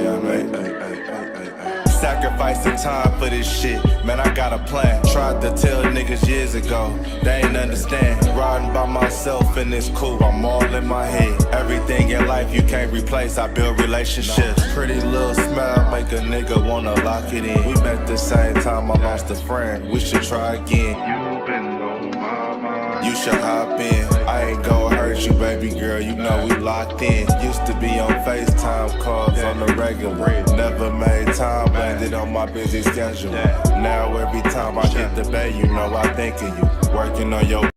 yeah, man. Sacrificing time for this shit, man, I got a plan. Tried to tell niggas years ago, they ain't understand. Riding by myself and it's cool, I'm all in my head. Everything in life you can't replace, I build relationships. Pretty little smile make a nigga wanna lock it in. We met the same time I lost a friend, we should try again. You been on my mind, you should hop in. I ain't gon' hurt you, baby girl, you know we locked in. Used to be on FaceTime calls on the regular. Never made time, landed on my busy schedule. Now every time I hit the bay, you know I think of you. Working on your...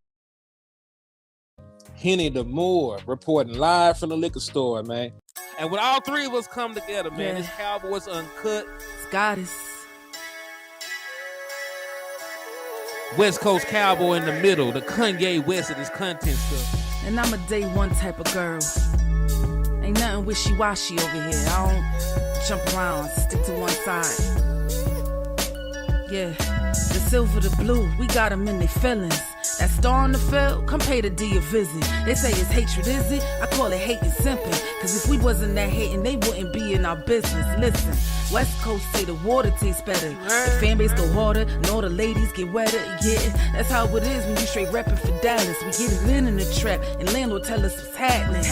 Henny the Moore reporting live from the liquor store, man. And when all three of us come together, man, it's Cowboys Uncut. Goddess. West Coast Cowboy in the middle, the Kanye West of this content stuff. And I'm a day one type of girl. Ain't nothing wishy-washy over here. I don't jump around, stick to one side. Yeah, the silver, the blue, we got them in their feelings. That star on the field, come pay the D a visit. They say it's hatred, is it? I call it hate and simping. Cause if we wasn't that hating, they wouldn't be in our business. Listen, West Coast say the water tastes better. The fan base go harder, and all the ladies get wetter. Yeah, that's how it is when you straight reppin' for Dallas. We get it in the trap, and landlord tell us what's happening.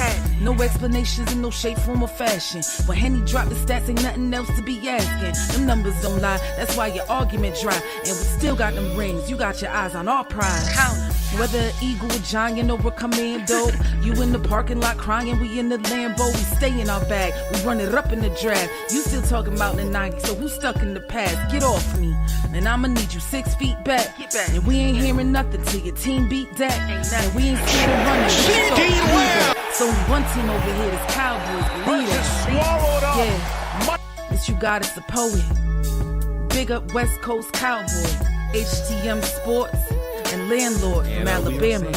No explanations in no shape, form, or fashion. When Henny drop the stats, ain't nothing else to be asking. Them numbers don't lie, that's why your argument dry. And we still got them rings, you got your eyes on our prize. Whether eagle, giant, or a commando, you in the parking lot crying, we in the Lambo. We stay in our bag, we run it up in the draft. You still talking about the 90s, so who's stuck in the past? Get off me, and I'ma need you 6 feet back. And we ain't hearing nothing till your team beat that. And we ain't scared of running. So only one team over here is Cowboys. Believe that. Yeah, it's you got us, the poet. Big up West Coast Cowboy, HTM Sports, and Landlord from Alabama.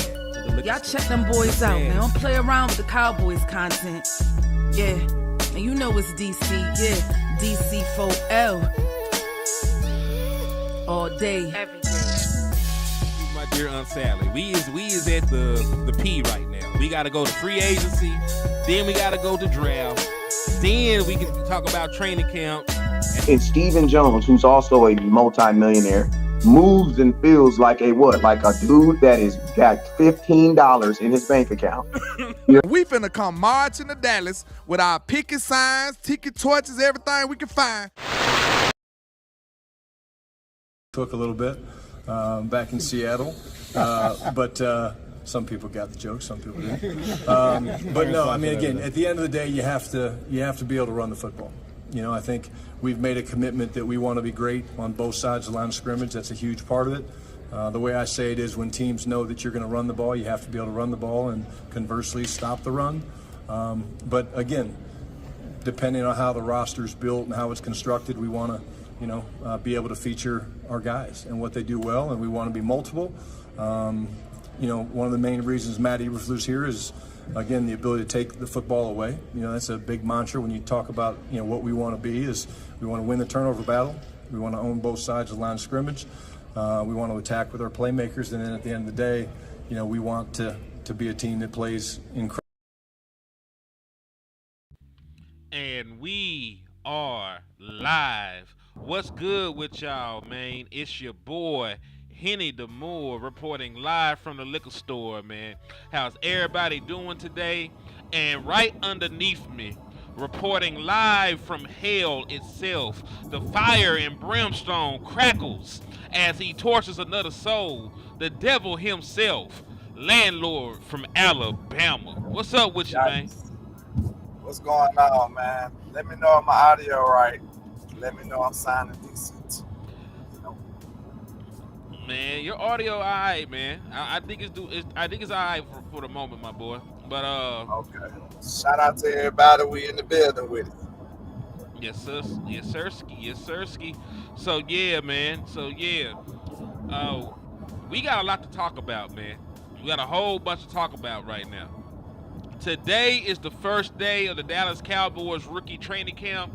Y'all check them boys out, man. Don't play around with the Cowboys content. Yeah, and you know it's DC, yeah. DC 4L. All day. Every day. My dear Aunt Sally, we is at the P right now. We gotta go to free agency, then we gotta go to draft, then we can talk about training camp. And Stephen Jones, who's also a multi-millionaire, moves and feels like a what? Like a dude that is got $15 in his bank account. We finna come marching to Dallas with our picket signs, ticket torches, everything we can find. Took a little bit back in Seattle, but some people got the joke, some people didn't. But no, I mean, again, at the end of the day, you have to be able to run the football. You know, I think we've made a commitment that we want to be great on both sides of the line of scrimmage. That's a huge part of it. The way I say it is when teams know that you're going to run the ball, you have to be able to run the ball and conversely stop the run. But again, depending on how the roster's built and how it's constructed, we want to, be able to feature our guys and what they do well, and we want to be multiple. One of the main reasons Matt Eberflus here is, again, the ability to take the football away. That's a big mantra when you talk about, what we want to be is we want to win the turnover battle. We want to own both sides of the line of scrimmage. We want to attack with our playmakers. And then at the end of the day, we want to be a team that plays incredible. And we are live. What's good with y'all, man? It's your boy, Henny the Moore, reporting live from the liquor store, man. How's everybody doing today? And right underneath me, reporting live from hell itself, the fire and brimstone crackles as he tortures another soul, the devil himself, Landlord from Alabama. What's up with you, man? What's going on, man? Let me know if my audio right. Let me know I'm sounding decent. Man, your audio all right, man. I think it's all right for the moment, my boy. But okay. Shout out to everybody we in the building with it. Yes, sir. Yes, sirski. So yeah, man. We got a lot to talk about, man. We got a whole bunch to talk about right now. Today is the first day of the Dallas Cowboys rookie training camp,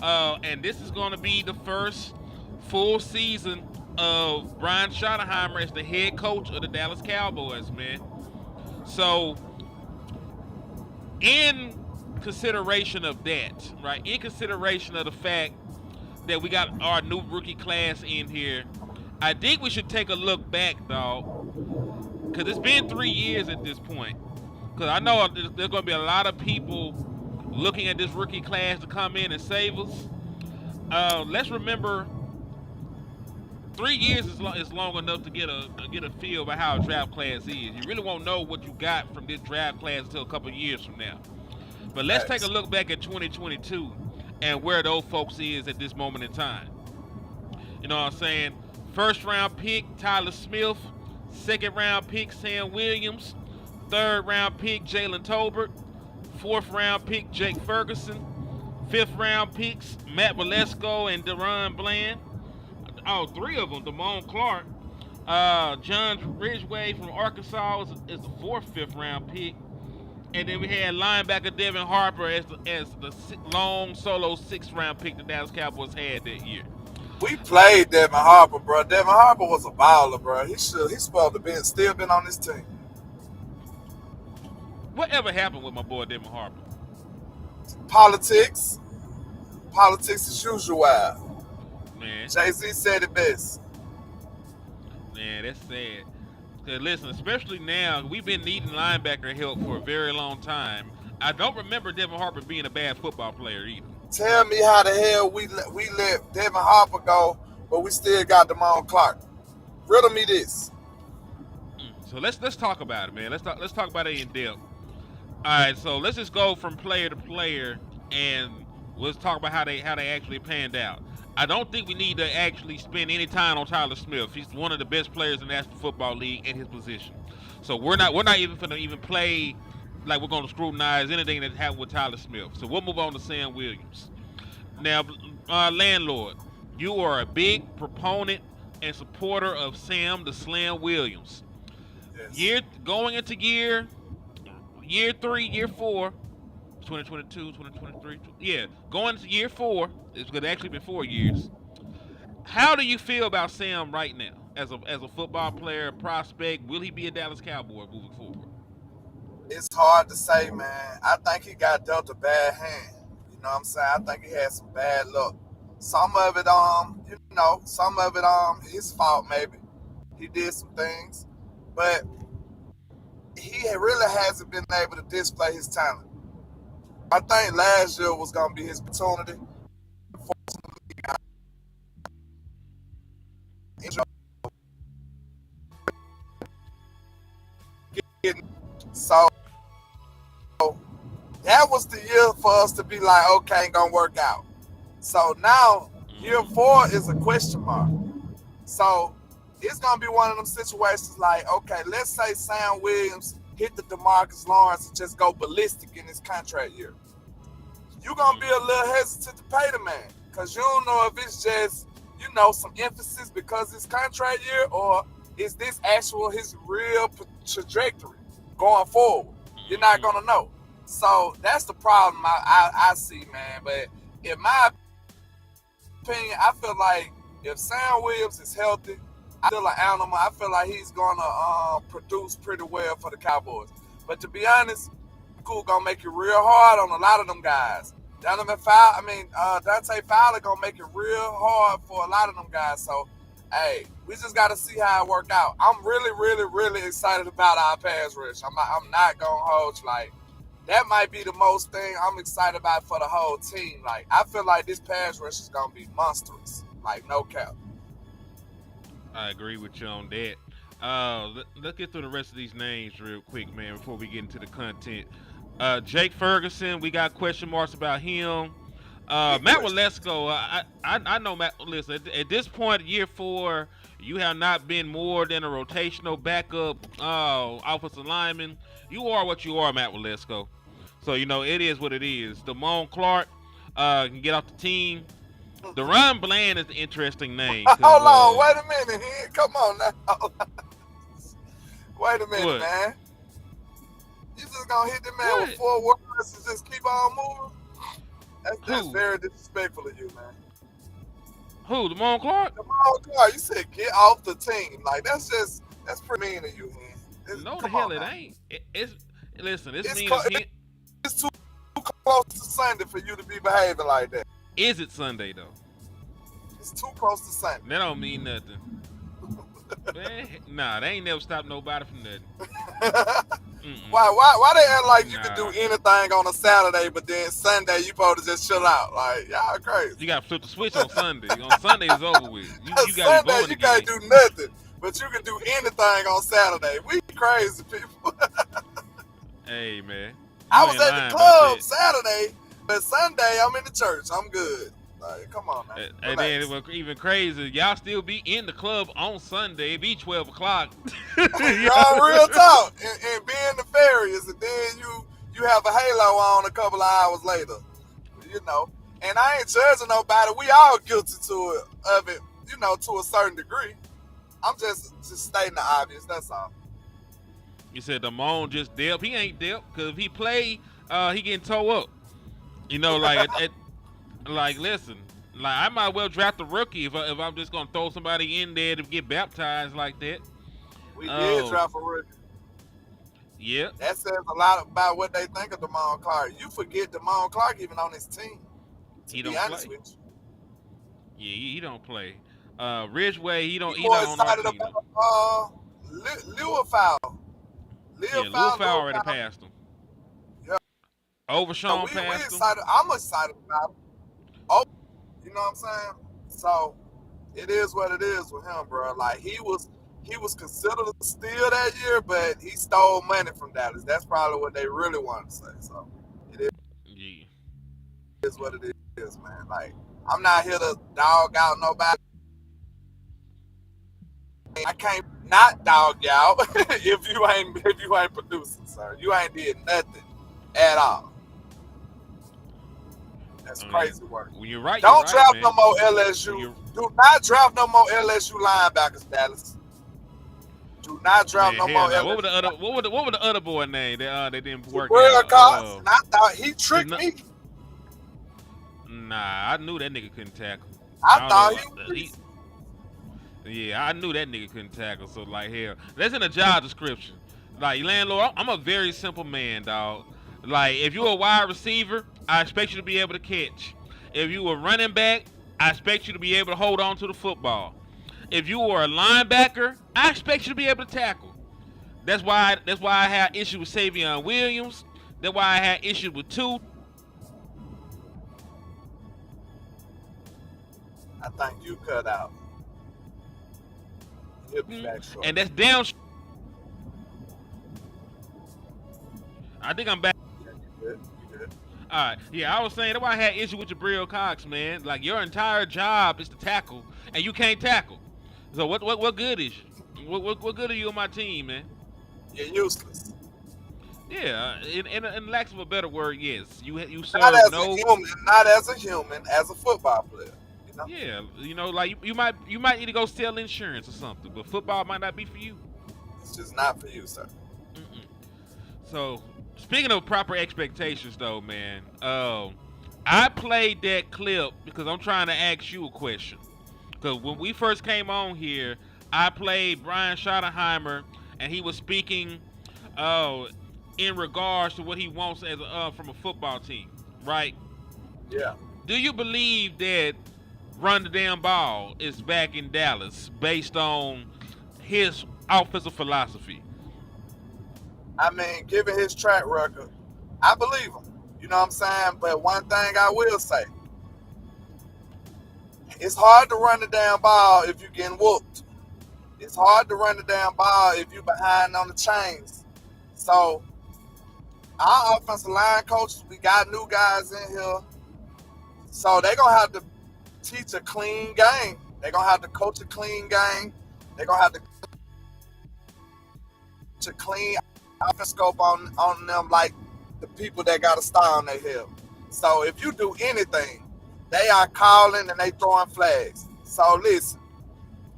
and this is going to be the first full season of Brian Schottenheimer as the head coach of the Dallas Cowboys, man. So in consideration of that, right? In consideration of the fact that we got our new rookie class in here, I think we should take a look back, dog, because it's been 3 years at this point. Because I know there's going to be a lot of people looking at this rookie class to come in and save us. Let's remember, 3 years is long enough to get a feel about how a draft class is. You really won't know what you got from this draft class until a couple years from now. But let's take a look back at 2022 and where those folks is at this moment in time. You know what I'm saying? First round pick, Tyler Smith. Second round pick, Sam Williams. Third round pick, Jalen Tolbert. Fourth round pick, Jake Ferguson. Fifth round picks, Matt Valesco and Deron Bland. Oh, 3 of them, Damone Clark. John Ridgeway from Arkansas is the fifth round pick. And then we had linebacker Devin Harper as the long solo 6th round pick the Dallas Cowboys had that year. We played Devin Harper, bro. Devin Harper was a baller, bro. He's supposed to still been on this team. Whatever happened with my boy Devin Harper? Politics as usual. Man, Jay-Z said it best. Man, that's sad. Cause listen, especially now, we've been needing linebacker help for a very long time. I don't remember Devin Harper being a bad football player either. Tell me how the hell we let Devin Harper go, but we still got Damone Clark. Riddle me this. So let's talk about it, man. Let's talk about it in depth. All right, so let's just go from player to player, and let's talk about how they actually panned out. I don't think we need to actually spend any time on Tyler Smith. He's one of the best players in the National Football League at his position. So we're not even going to even play like we're going to scrutinize anything that happened with Tyler Smith. So we'll move on to Sam Williams. Now, landlord, you are a big proponent and supporter of Sam the Slam Williams. Yes. Going into year 3, year 4. 2022, 2023, yeah, going to year 4. It's going to actually been 4 years. How do you feel about Sam right now as a football player, prospect? Will he be a Dallas Cowboy moving forward? It's hard to say, man. I think he got dealt a bad hand. You know what I'm saying? I think he had some bad luck. Some of it, his fault maybe. He did some things, but he really hasn't been able to display his talent. I think last year was going to be his opportunity. So that was the year for us to be like, okay, ain't going to work out. So now year 4 is a question mark. So it's going to be one of them situations like, okay, let's say Sam Williams hit the DeMarcus Lawrence and just go ballistic in his contract year. You're going to be a little hesitant to pay the man because you don't know if it's just, some emphasis because it's contract year or is this actual his real trajectory going forward? You're not going to know. So that's the problem I see, man. But in my opinion, I feel like if Sam Williams is healthy, I feel an animal. I feel like he's going to produce pretty well for the Cowboys. But to be honest, Cool gonna make it real hard on a lot of them guys. Dante Fowler gonna make it real hard for a lot of them guys. So, hey, we just gotta see how it work out. I'm really, really, really excited about our pass rush. I'm not gonna hold you. Like, that might be the most thing I'm excited about for the whole team. Like, I feel like this pass rush is gonna be monstrous. Like, no cap. I agree with you on that. Let's get through the rest of these names real quick, man, before we get into the content. Jake Ferguson, we got question marks about him. Matt Valesco, I know Matt. Listen, at this point, year 4, you have not been more than a rotational backup offensive lineman. You are what you are, Matt Valesco. So, it is what it is. Damone Clark can get off the team. Deron Bland is an interesting name. Hold on, wait a minute. Come on now. Wait a minute, what? Man. You just gonna hit the man with 4 words and just keep on moving? That's very disrespectful of you, man. Who, Damone Clark? Damone Clark, you said get off the team. Like, that's pretty mean of you, man. No, the hell it ain't. It's too close to Sunday for you to be behaving like that. Is it Sunday though? It's too close to Sunday. That don't mean nothing. Man, nah, they ain't never stopped nobody from nothing. Why they act like you Nah. can do anything on a Saturday, but then Sunday you supposed to just chill out? Like, y'all crazy. You gotta flip the switch on Sunday. On Sunday it's over with. You gotta Sunday be going you again. can't do nothing, but you can do anything on Saturday. We crazy people. Hey man, I You was ain't at lying the about club that. Saturday, but Sunday I'm in the church. I'm good. Like, come on, man. And then it was even crazy. Y'all still be in the club on Sunday. It be 12 o'clock. Y'all real talk and being nefarious, and then you have a halo on a couple of hours later, you know. And I ain't judging nobody. We all guilty of it, you know, to a certain degree. I'm just stating the obvious. That's all. You said Damone just dipped. He ain't dipped because if he play, he getting towed up. You know, like like listen, like I might well draft a rookie if I'm just gonna throw somebody in there to get baptized like that. We did draft a rookie. Yeah. That says a lot about what they think of Damone Clark. You forget Damone Clark even on his team. He To be don't honest play. with you. Yeah, he don't play. Ridgeway, he don't. He More not on our excited team. about Leofow. Yeah, Leofow already passed him. Yeah. Overshawn we passed him. excited. I'm excited about him. Oh, you know what I'm saying? So it is what it is with him, bro. Like he was considered a steal that year, but he stole money from Dallas. That's probably what they really wanted to say. So it is what it is, man. Like I'm not here to dog out nobody. I can't not dog you out if you ain't producing, sir. You ain't did nothing at all. That's crazy work. When you're right, Don't you're draft right, no man. more LSU. Do not draft no more LSU linebackers, Dallas. Do not draft no more no. LSU. What was the other boy name that they didn't work Jabril out? Cox, and I thought he tricked me. Nah, I knew that nigga couldn't tackle. I thought he yeah, I knew that nigga couldn't tackle. So like, hell, that's in the job description. Like, landlord, I'm a very simple man, dog. Like, if you're a wide receiver, I expect you to be able to catch. If you a running back, I expect you to be able to hold on to the football. If you are a linebacker, I expect you to be able to tackle. That's why I had issues with Savion Williams. That's why I had issues with two. I think you cut out. He'll be back short. And that's down. I think I'm back. Yeah, you good. All right. Yeah, I was saying that's why I had issue with Jabril Cox, man. Like, your entire job is to tackle, and you can't tackle. So what good is you? What good are you on my team, man? You're useless. Yeah, in lack of a better word, yes. You serve Not as no. a human, not as a human, as a football player. You know? Yeah, you know, like you might need to go sell insurance or something, but football might not be for you. It's just not for you, sir. So, speaking of proper expectations, though, man, I played that clip because I'm trying to ask you a question. Because when we first came on here, I played Brian Schottenheimer, and he was speaking in regards to what he wants as from a football team, right? Yeah. Do you believe that run the damn ball is back in Dallas based on his offensive philosophy? I mean, given his track record, I believe him. You know what I'm saying? But one thing I will say, it's hard to run the damn ball if you're getting whooped. It's hard to run the damn ball if you're behind on the chains. So, our offensive line coaches, we got new guys in here. So, they're going to have to teach a clean game. They're going to have to coach a clean game. They're going to have to coach a clean offense scope on them like the people that got a star on their head. So, if you do anything, they are calling and they throwing flags. So, listen.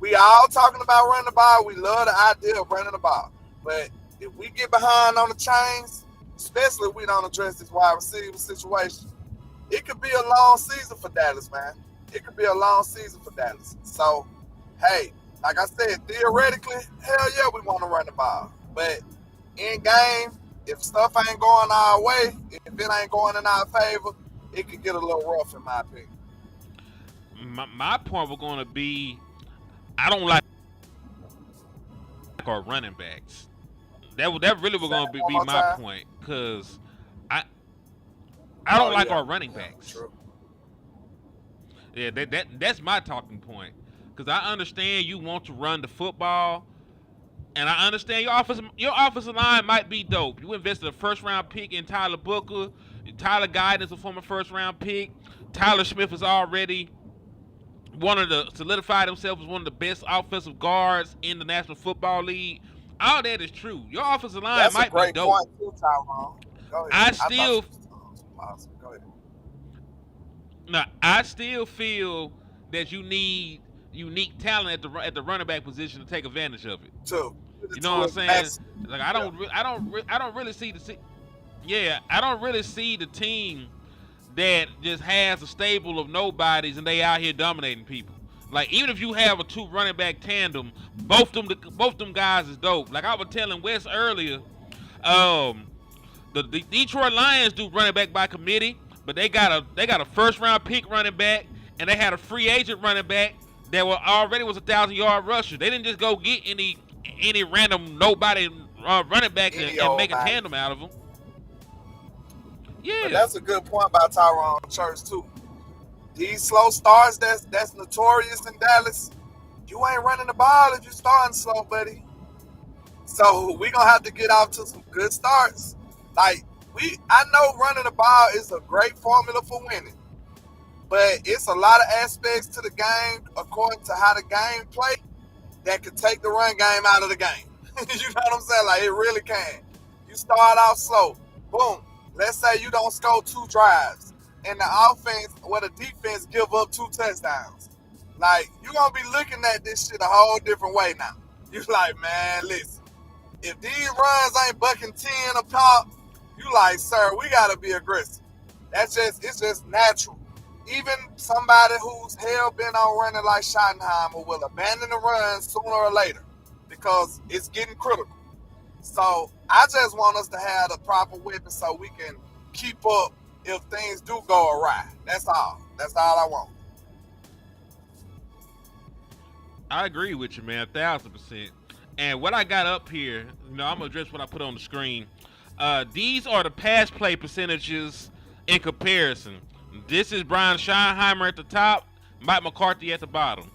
We all talking about running the ball. We love the idea of running the ball. But if we get behind on the chains, especially if we don't address this wide receiver situation, it could be a long season for Dallas, man. It could be a long season for Dallas. So, hey, like I said, theoretically, hell yeah, we want to run the ball. But in game, if stuff ain't going our way, if it ain't going in our favor, it could get a little rough in my opinion. My point was going to be, I don't like our running backs. That really was going to be my point, because I don't like our running backs. True. Yeah, that's my talking point. Because I understand you want to run the football, and I understand your offensive line might be dope. You invested a first-round pick in Tyler Booker. Tyler Guyton is a former first-round pick. Tyler Smith is already solidified himself as one of the best offensive guards in the National Football League. All that is true. Your offensive line might be dope. Point too, Tyrone. Go ahead. Go ahead. Now, I still feel that you need unique talent at the running back position to take advantage of it. Too. You know what I'm saying? Like I don't really see I don't really see the team that just has a stable of nobodies and they out here dominating people. Like, even if you have a 2 running back tandem, both them guys is dope. Like I was telling Wes earlier, the Detroit Lions do running back by committee, but they got a first round pick running back, and they had a free agent running back that was 1,000-yard rusher. They didn't just go get any random nobody running back and make a tandem out of them. Yeah, but that's a good point by Tyrone Church too. These slow starts that's notorious in Dallas. You ain't running the ball if you starting slow, buddy. So we gonna have to get off to some good starts. Like I know running the ball is a great formula for winning, but it's a lot of aspects to the game according to how the game play that could take the run game out of the game. You know what I'm saying? Like, it really can. You start off slow, boom. Let's say you don't score 2 drives, and the offense or the defense give up 2 touchdowns. Like, you're going to be looking at this shit a whole different way now. You like, man, listen, if these runs ain't bucking 10 a pop, you like, sir, we got to be aggressive. It's just natural. Even somebody who's hell-bent on running like Schottenheimer will abandon the run sooner or later because it's getting critical. So I just want us to have the proper weapon so we can keep up if things do go awry. That's all. That's all I want. I agree with you, man, 1,000%. And what I got up here, I'm gonna address what I put on the screen. These are the pass play percentages in comparison. This is Brian Schottenheimer at the top, Mike McCarthy at the bottom.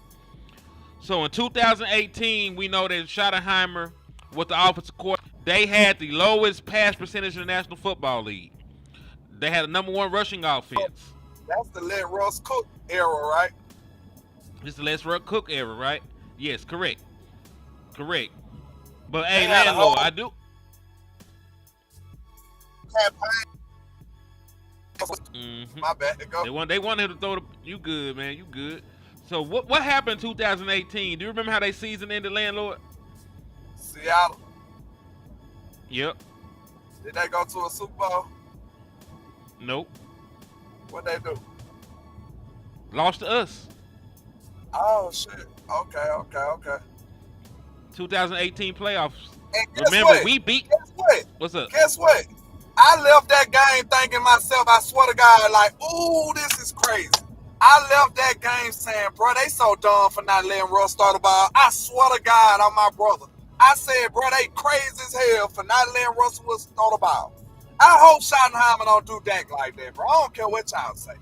So in 2018, we know that Schottenheimer was the offensive coordinator. They had the lowest pass percentage in the National Football League. They had a number 1 rushing offense. That's the Let Russ Cook era, right? This is the Let Russ Cook era, right? Yes, correct. But hey, landlord, I do. My bad. Go. They want him to throw the. You good, man? You good? So what happened in 2018? Do you remember how they season ended, landlord? Seattle. Yep. Did they go to a Super Bowl? Nope. What'd they do? Lost to us. Oh shit. Okay. 2018 playoffs. And guess Remember, what? we beat. Guess what? What's up? Guess what? I left that game thinking myself, I swear to God, like, ooh, this is crazy. I left that game saying, bro, they so dumb for not letting Russ start the ball. I swear to God, I'm my brother. I said, bro, they crazy as hell for not letting Russell Wilson throw the ball. I hope Schottenheimer don't do Dak like that, bro. I don't care what y'all say.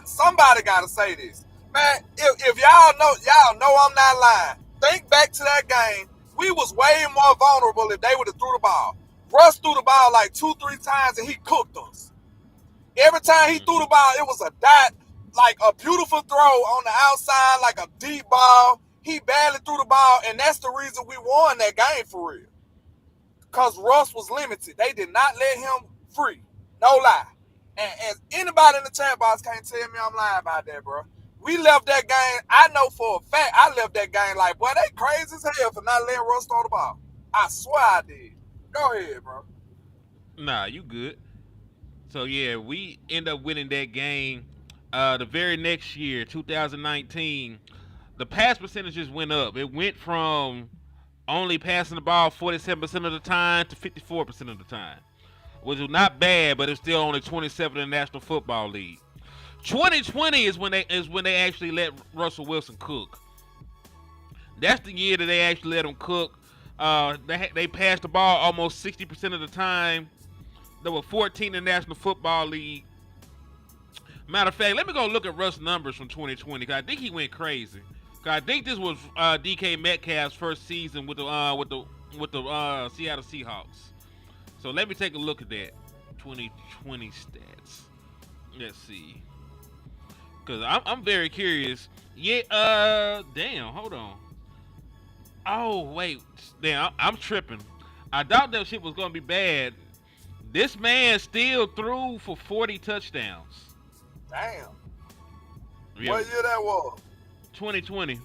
Somebody got to say this. Man, if y'all know I'm not lying, think back to that game. We was way more vulnerable if they would have threw the ball. Russ threw the ball like 2-3 times and he cooked us. Every time he threw the ball, it was a dot, like a beautiful throw on the outside, like a deep ball. He barely threw the ball, and that's the reason we won that game for real. Because Russ was limited. They did not let him free. No lie. And anybody in the chat box can't tell me I'm lying about that, bro. We left that game. I know for a fact I left that game like, boy, they crazy as hell for not letting Russ throw the ball. I swear I did. Go ahead, bro. Nah, you good. So, yeah, we end up winning that game. The very next year, 2019, the pass percentages went up. It went from only passing the ball 47% of the time to 54% of the time, which is not bad, but it's still only 27 in the National Football League. 2020 is when they actually let Russell Wilson cook. That's the year that they actually let him cook. They passed the ball almost 60% of the time. There were 14 in the National Football League. Matter of fact, let me go look at Russ' numbers from 2020, because I think he went crazy. Cause I think this was DK Metcalf's first season with the Seattle Seahawks. So let me take a look at that 2020 stats. Let's see. Cause I'm very curious. Yeah. Damn. Hold on. Oh wait. Damn. I'm tripping. I thought that shit was gonna be bad. This man still threw for 40 touchdowns. Damn. Yeah. What year that was? 2020.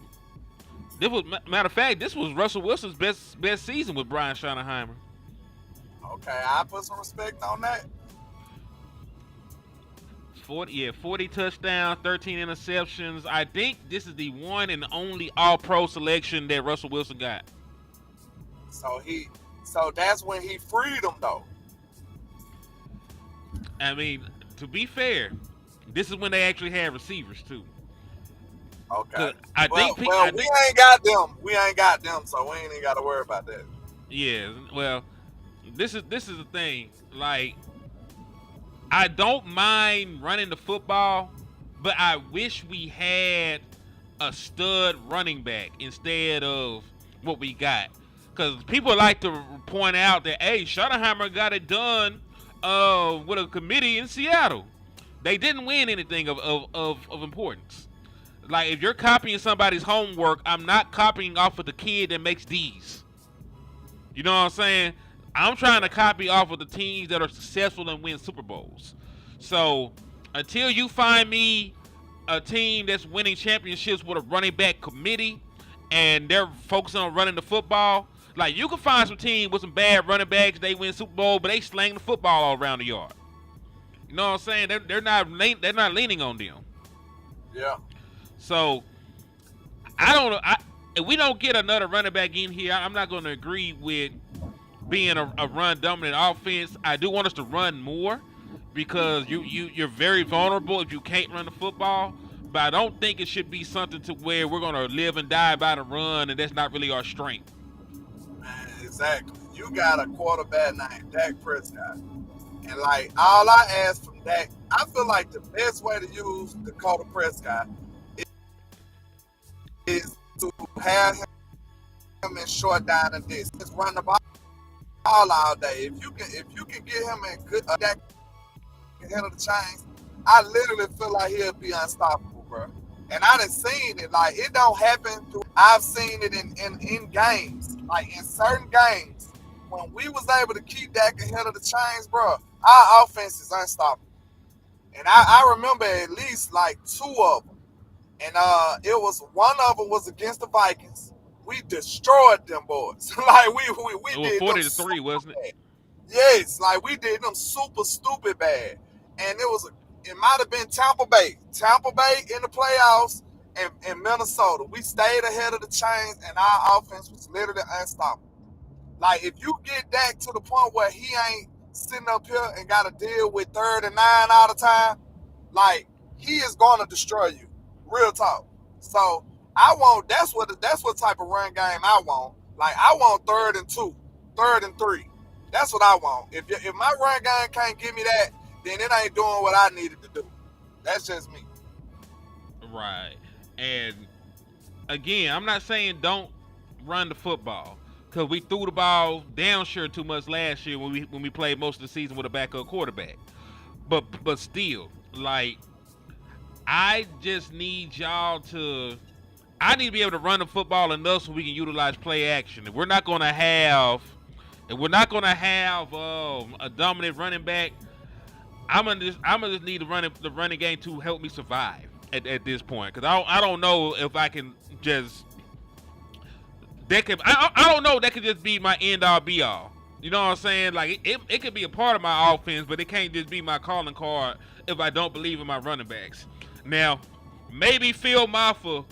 This was, matter of fact, this was Russell Wilson's best season with Brian Schottenheimer. Okay, I put some respect on that. 40 touchdowns, 13 interceptions. I think this is the one and only All-Pro selection that Russell Wilson got. So that's when he freed him, though. I mean, to be fair, this is when they actually had receivers too. Okay. We ain't got them, so we ain't even got to worry about that. Yeah. Well, this is the thing. Like, I don't mind running the football, but I wish we had a stud running back instead of what we got. Because people like to point out that, hey, Schottenheimer got it done with a committee in Seattle. They didn't win anything of importance. Like, if you're copying somebody's homework, I'm not copying off of the kid that makes D's. You know what I'm saying? I'm trying to copy off of the teams that are successful and win Super Bowls. So, until you find me a team that's winning championships with a running back committee and they're focusing on running the football, like, you can find some team with some bad running backs, they win Super Bowl, but they slang the football all around the yard. You know what I'm saying? They're not leaning on them. Yeah. So, I don't know. If we don't get another running back in here, I'm not going to agree with being a run-dominant offense. I do want us to run more because you're very vulnerable if you can't run the football. But I don't think it should be something to where we're going to live and die by the run, and that's not really our strength. Man, exactly. You got a quarterback named Dak Prescott. And, like, all I ask from Dak, I feel like the best way to use Dakota Prescott is to have him in short down and distance, run the ball all day. If you can get him in good Dak ahead of the chains, I literally feel like he'll be unstoppable, bro. And I done seen it. Like, it don't happen. I've seen it in games. Like, in certain games, when we was able to keep Dak ahead of the chains, bro, our offense is unstoppable. And I remember at least like two of them. And it was one of them was against the Vikings. We destroyed them boys. Like we did 40-3, wasn't it? Yes, like we did them super stupid bad. And it might have been Tampa Bay in the playoffs and Minnesota. We stayed ahead of the chains and our offense was literally unstoppable. Like, if you get Dak to the point where he ain't sitting up here and got to deal with 3rd and 9 all the time, like, he is going to destroy you. Real talk. So, that's what type of run game I want. Like, I want 3rd and 2, 3rd and 3. That's what I want. If my run game can't give me that, then it ain't doing what I needed to do. That's just me. Right. And, again, I'm not saying don't run the football. Because we threw the ball down sure too much last year when we played most of the season with a backup quarterback. But still, like, I just need y'all to – I need to be able to run the football enough so we can utilize play action. If we're not going to have a dominant running back, I'm gonna just need the running game to help me survive at this point. Because I don't know if I can just – I don't know. That could just be my end all be all. You know what I'm saying? Like, it could be a part of my offense, but it can't just be my calling card if I don't believe in my running backs. Now, maybe Phil Maffa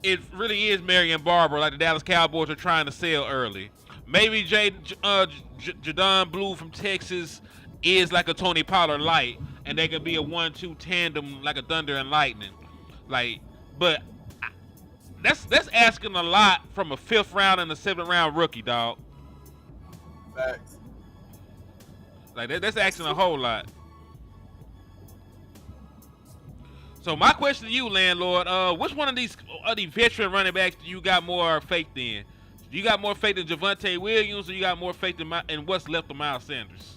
it really is Marion Barber, like the Dallas Cowboys are trying to sell early. Maybe Jadon Blue from Texas is like a Tony Pollard light, and they could be a 1-2 tandem like a Thunder and Lightning. Like, but that's asking a lot from a 5th round and a 7th round rookie, dog. Facts. Like that's asking a whole lot. So my question to you, landlord, which one of these veteran running backs do you got more faith in? You got more faith in Javonte Williams, or you got more faith in what's left of Miles Sanders?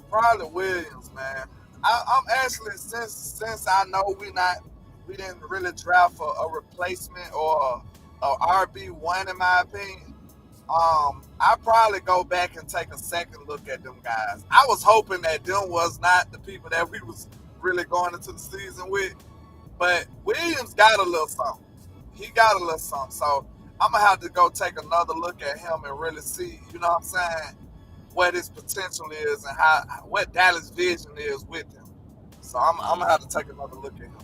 Probably Williams, man. I'm actually since I know we didn't really draft a replacement or a RB1 in my opinion. I probably go back and take a second look at them guys. I was hoping that them was not the people that we was really going into the season with, but Williams got a little something. He got a little something. So I'm gonna have to go take another look at him and really see, you know what I'm saying, what his potential is and what Dallas' vision is with him. So I'm gonna have to take another look at him.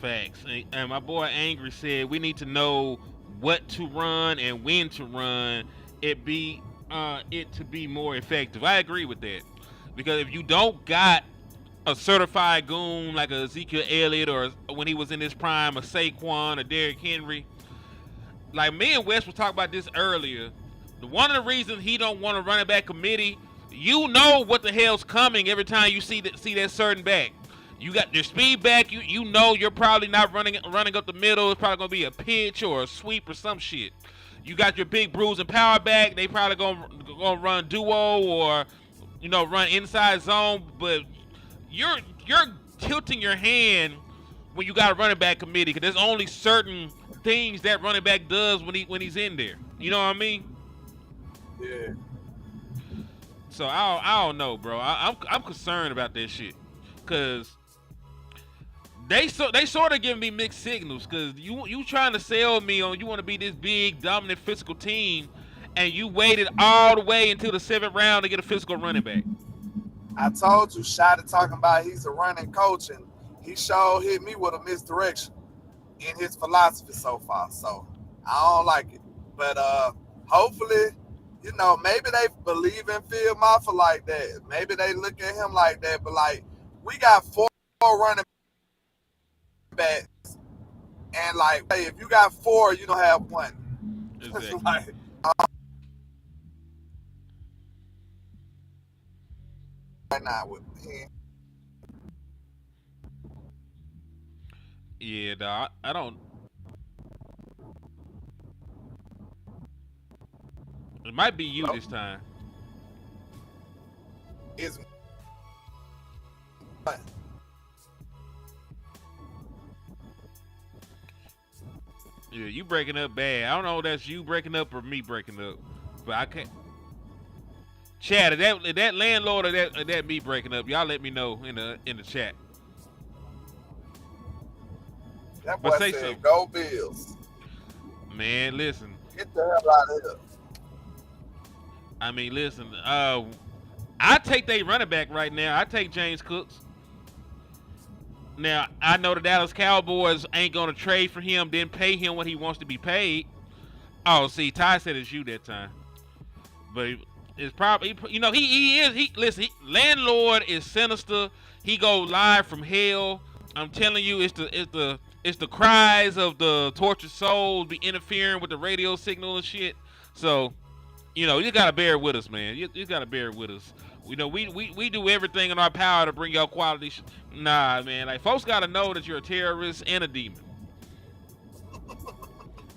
Facts. And my boy Angry said we need to know what to run and when to run it to be more effective. I agree with that, because if you don't got a certified goon like a Ezekiel Elliott, or when he was in his prime, a Saquon or Derrick Henry. Like me and Wes were talking about this earlier. One of the reasons he don't want a running back committee, you know what the hell's coming every time you see that certain back. You got your speed back. You know you're probably not running up the middle. It's probably gonna be a pitch or a sweep or some shit. You got your big bruise and power back. They probably gonna run duo or run inside zone. But you're tilting your hand when you got a running back committee, because there's only certain things that running back does when he's in there. You know what I mean? Yeah. So I don't know, bro. I'm concerned about that shit, cause they sort of giving me mixed signals, cause you trying to sell me on you want to be this big dominant physical team, and you waited all the way until the 7th round to get a physical running back. I told you, Shotty talking about he's a running coach, and he sure hit me with a misdirection in his philosophy so far. So I don't like it. But hopefully, maybe they believe in Phil Maffa like that. Maybe they look at him like that. But like, we got 4 running backs, and like, hey, if you got 4, you don't have 1. Exactly. Like, right now with him. Yeah, dog. I don't. It might be you this time. Is Yeah, you breaking up bad. I don't know if that's you breaking up or me breaking up, but I can't. Chat, is that landlord or that me breaking up? Y'all let me know in the chat. that boy But say said, something. "Go Bills." Man, listen. Get the hell out of here. I mean, listen. I take they running back right now. I take James Cooks. Now, I know the Dallas Cowboys ain't going to trade for him, then pay him what he wants to be paid. Oh, see, Ty said it's you that time. But it's probably, listen, landlord is sinister. He go live from hell. I'm telling you, it's the cries of the tortured souls be interfering with the radio signal and shit. So, you got to bear with us, man. You got to bear with us. We do everything in our power to bring y'all quality. Nah, man. Like, folks got to know that you're a terrorist and a demon.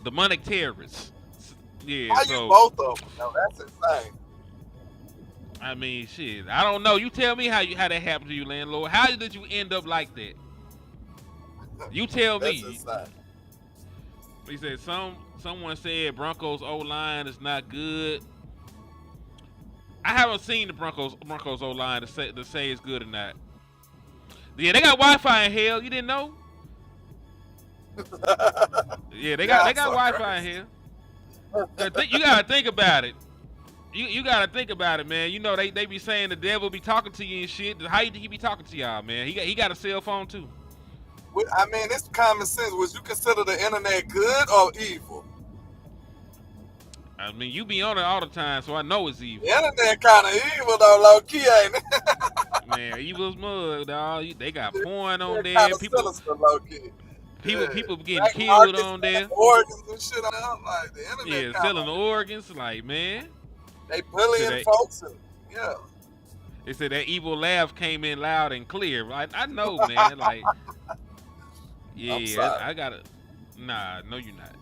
Demonic terrorist. Yeah. How you both of them? No, that's insane. I mean, shit. I don't know. You tell me how that happened to you, landlord. How did you end up like that? You tell That's me. insane. He said someone said Broncos O-line is not good. I haven't seen the Broncos O-line to say it's good or not. Yeah, they got Wi-Fi in hell. You didn't know? Yeah, they got Wi-Fi in here. You gotta think about it. You gotta think about it, man. They be saying the devil be talking to you and shit. How you think he be talking to y'all, man? He got a cell phone too. I mean, it's common sense. Would you consider the internet good or evil? I mean, you be on it all the time, so I know it's evil. The internet kind of evil though, low key, ain't it? Man, evil's mud, dog. They got porn on there. Kind of People sinister, low key. people getting Black killed markets, on there. organs and shit on there. Like the internet, Yeah, kinda, selling organs. Like, man, they bullying they- folks. And, yeah. they said that evil laugh came in loud and clear. I know, man. Like, yeah, sorry. I gotta. Nah, no, you're not.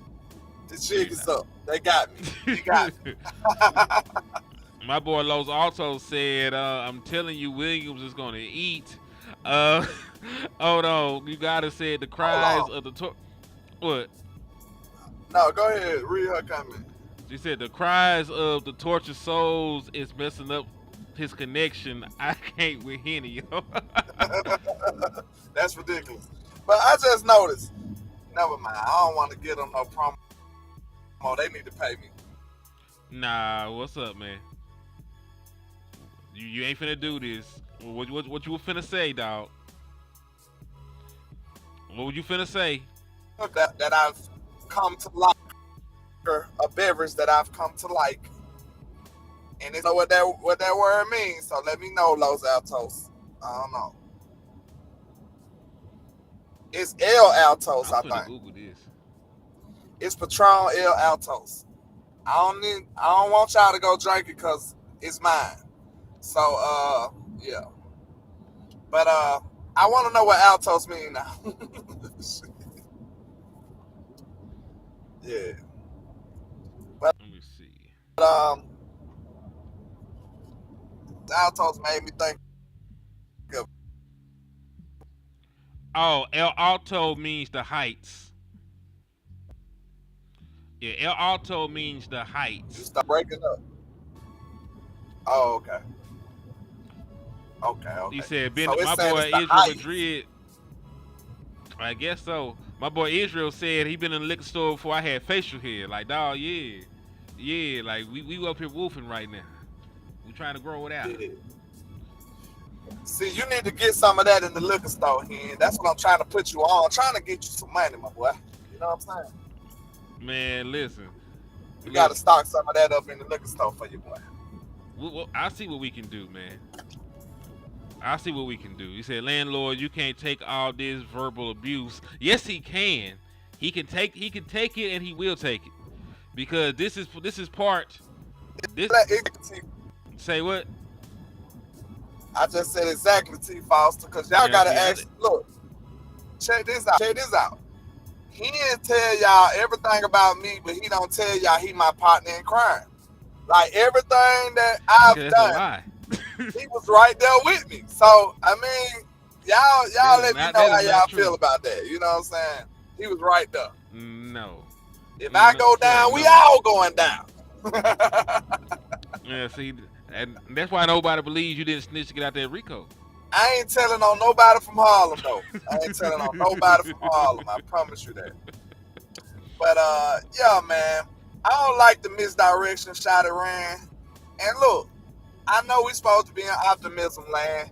The jig is up. They got me. You got me. My boy Los also said, I'm telling you, Williams is gonna eat. Hold on, you gotta say the cries of the what? No, go ahead. Read her comment. She said the cries of the tortured souls is messing up his connection. I can't with Henny. That's ridiculous. But I just noticed. Never mind. I don't want to get them no promo. They need to pay me. Nah, what's up, man? You ain't finna do this. What you were finna say, dog? What would you finna say? That I've come to like, a beverage that I've come to like, and it's what that word means. So let me know, Los Altos. I don't know. It's El Altos, I think. Google this. It's Patron El Altos. I don't want y'all to go drink it because it's mine. So yeah. But I want to know what Altos mean now. Yeah. Let me see. But Altos made me think of. Oh, El Alto means the heights. Yeah, El Alto means the You heights. start breaking up. Oh, okay. Okay. He said, So my it's saying boy it's the Israel heights. Madrid. I guess so. My boy Israel said he been in the liquor store before I had facial hair. Like, dog, yeah. Like we up here woofing right now. We trying to grow it out. Yeah. See, you need to get some of that in the liquor store here. That's what I'm trying to put you on. I'm trying to get you some money, my boy. You know what I'm saying? Man, listen. You got to stock some of that up in the liquor store for your boy. I'll see what we can do, man. I'll see what we can do. He said, landlord, you can't take all this verbal abuse. Yes, he can. He can take it, and he will take it, because this is part. This say what? I just said exactly, T. Foster, because y'all got to ask. Look, check this out. He didn't tell y'all everything about me, but he don't tell y'all he my partner in crime. Like everything that I've done. That's a lie. He was right there with me. So, I mean, y'all let me know how y'all feel about that. You know what I'm saying? He was right there. No. If I go down, we all going down. Yeah, see, and that's why nobody believes you didn't snitch to get out there, Rico. I ain't telling on nobody from Harlem, though. I ain't telling on nobody from Harlem. I promise you that. But, yeah, man. I don't like the misdirection Shotty ran. And look, I know we supposed to be in optimism land.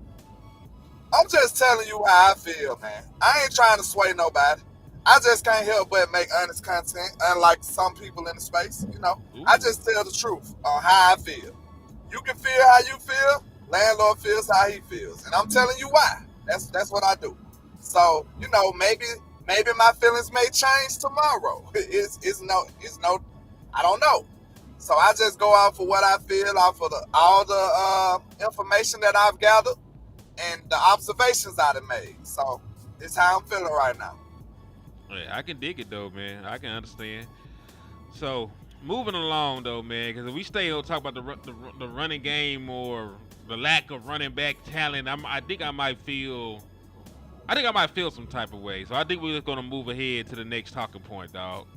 I'm just telling you how I feel, man. I ain't trying to sway nobody. I just can't help but make honest content, unlike some people in the space, you know. Ooh. I just tell the truth on how I feel. You can feel how you feel. Landlord feels how he feels. And I'm telling you why. That's what I do. So, you know, maybe my feelings may change tomorrow. It's no, I don't know. So I just go out for what I feel, off of all the information that I've gathered and the observations I've made. So it's how I'm feeling right now. Yeah, I can dig it though, man. I can understand. So moving along though, man, because if we stay on talk about the running game or the lack of running back talent, I think I might feel some type of way. So I think we're just gonna move ahead to the next talking point, dog.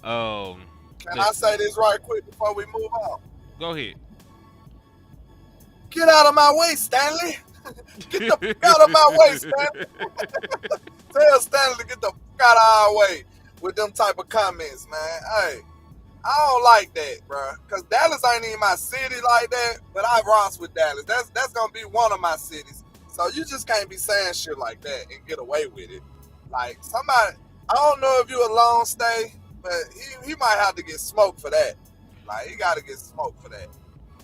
Can I say this right quick before we move on? Go ahead. Get out of my way, Stanley. Get the fuck out of my way, Stanley. Tell Stanley to get the fuck out of our way with them type of comments, man. Hey, I don't like that, bro. Because Dallas ain't even my city like that, but I rocks with Dallas. That's going to be one of my cities. So you just can't be saying shit like that and get away with it. Like somebody, I don't know if you a long stay, but he might have to get smoked for that. Like he got to get smoked for that.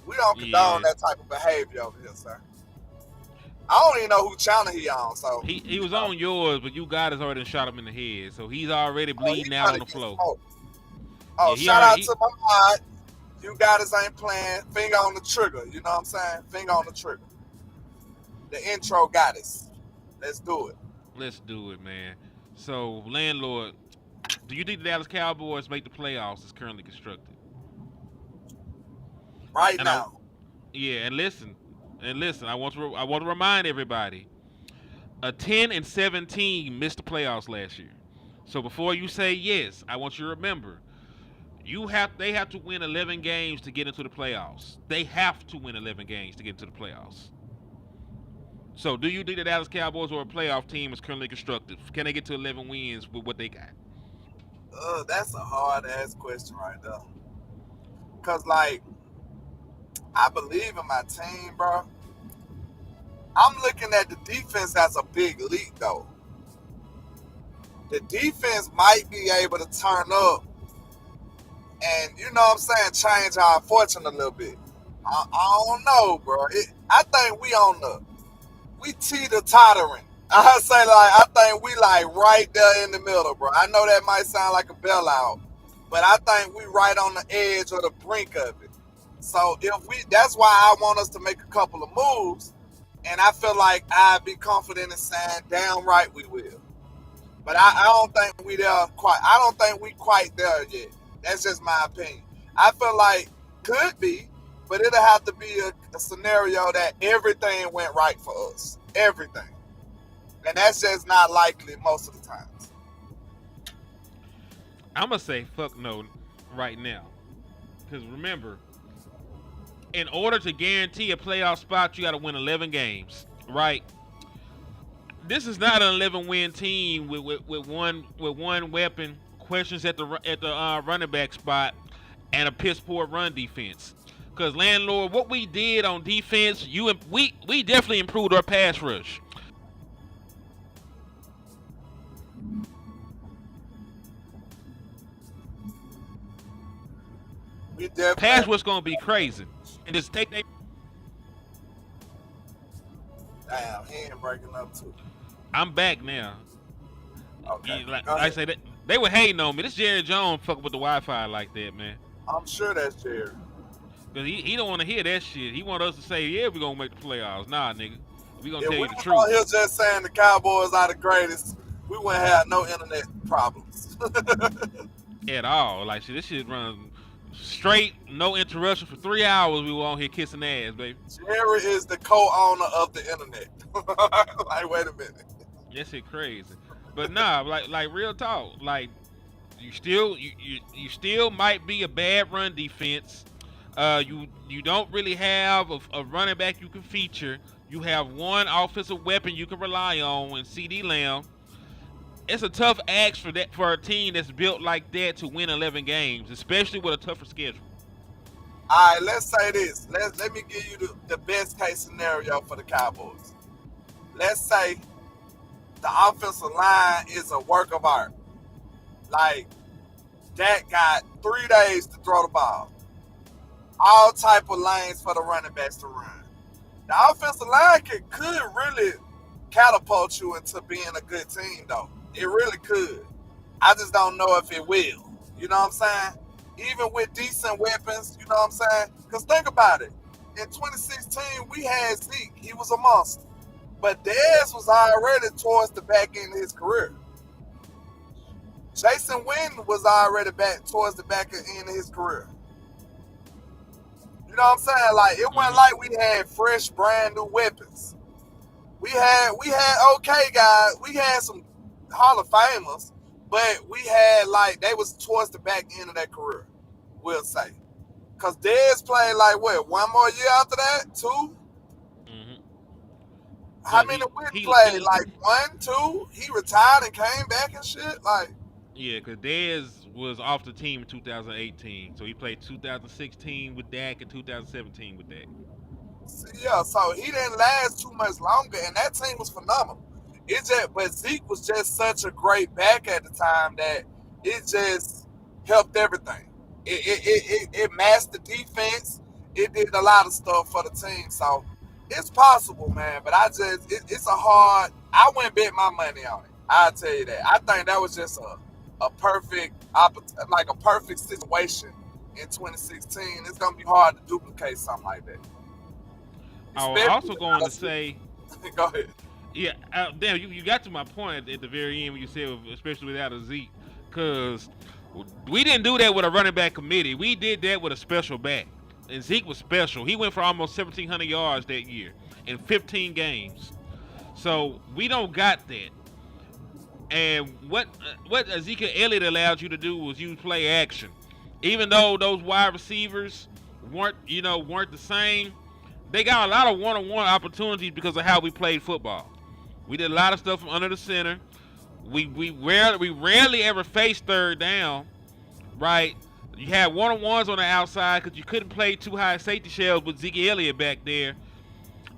We don't condone that type of behavior over here, sir. I don't even know who channel he on. So he was on yours, but you guys already shot him in the head, so he's already bleeding out on the floor. Smoked. Oh, yeah, shout out to my mod. You guys ain't playing. Finger on the trigger. You know what I'm saying? Finger on the trigger. The intro goddess. Let's do it. Let's do it, man. So, landlord, do you think the Dallas Cowboys make the playoffs as currently constructed? Right now. And listen. I want to remind everybody, a 10-17 missed the playoffs last year. So before you say yes, I want you to remember, they have to win 11 games to get into the playoffs. They have to win 11 games to get into the playoffs. So do you think the Dallas Cowboys are a playoff team as currently constructed? Can they get to 11 wins with what they got? That's a hard ass question right there. Cause like, I believe in my team, bro. I'm looking at the defense as a big leap though. The defense might be able to turn up and, you know what I'm saying, change our fortune a little bit. I don't know, bro. I think we teeter-tottering. I say, like, I think we, like, right there in the middle, bro. I know that might sound like a bailout, but I think we right on the edge or the brink of it. So, that's why I want us to make a couple of moves, and I feel like I'd be confident in saying, damn right we will. But I don't think we there quite. I don't think we quite there yet. That's just my opinion. I feel like could be, but it'll have to be a scenario that everything went right for us. Everything. And that's just not likely most of the times. I'm going to say fuck no right now. Because remember, in order to guarantee a playoff spot, you got to win 11 games, right? This is not an 11-win team with one weapon, questions at the running back spot, and a piss poor run defense. Because landlord, what we did on defense, we definitely improved our pass rush. Pass rush gonna be crazy, and just take that. Damn, hand breaking up too. I'm back now. Okay. Like I say, they were hating on me. This Jerry Jones fucking with the Wi-Fi like that, man. I'm sure that's Jerry. Cause he don't want to hear that shit. He want us to say, yeah, we gonna make the playoffs. Nah, nigga, we gonna tell you the truth. He was just saying the Cowboys are the greatest. We wouldn't have no internet problems at all. Like shit, this shit runs straight, no interruption for 3 hours. We were on here kissing ass, baby. Jerry is the co-owner of the internet. Like, wait a minute. That shit crazy. But nah, like real talk. Like you still might be a bad run defense. You don't really have a running back you can feature. You have one offensive weapon you can rely on in CD Lamb. It's a tough ask for a team that's built like that to win 11 games, especially with a tougher schedule. All right, let's say this. Let me give you the best case scenario for the Cowboys. Let's say the offensive line is a work of art. Like, Dak got 3 days to throw the ball. All type of lanes for the running backs to run. The offensive line could really catapult you into being a good team, though. It really could. I just don't know if it will. You know what I'm saying? Even with decent weapons, you know what I'm saying? Because think about it. In 2016, we had Zeke. He was a monster. But Dez was already towards the back end of his career. Jason Witten was already back towards the back end of his career. You know what I'm saying? Like, it wasn't like we had fresh, brand new weapons. We had okay guys. We had some Hall of Famers, but we had, like, they was towards the back end of their career, we'll say. Because Dez played, like, what, 1 more year after that? 2? Mm-hmm. How many we played? Like 1, 2? He retired and came back and shit? Like, yeah, because Dez was off the team in 2018. So he played 2016 with Dak and 2017 with Dak. Yeah, so he didn't last too much longer, and that team was phenomenal. But Zeke was just such a great back at the time that it just helped everything. It masked the defense. It did a lot of stuff for the team. So it's possible, man. But it's a hard. I wouldn't bet my money on it. I'll tell you that. I think that was just a perfect, like a perfect situation in 2016. It's gonna be hard to duplicate something like that. I was also going to say. Go ahead. Yeah, damn, you got to my point at the very end when you said, especially without a Zeke, because we didn't do that with a running back committee. We did that with a special back, and Zeke was special. He went for almost 1,700 yards that year in 15 games. So we don't got that. And what Ezekiel Elliott allowed you to do was use play action. Even though those wide receivers weren't the same, they got a lot of one-on-one opportunities because of how we played football. We did a lot of stuff from under the center. We rarely ever faced third down, right? You had one-on-ones on the outside because you couldn't play too high safety shells with Zeke Elliott back there.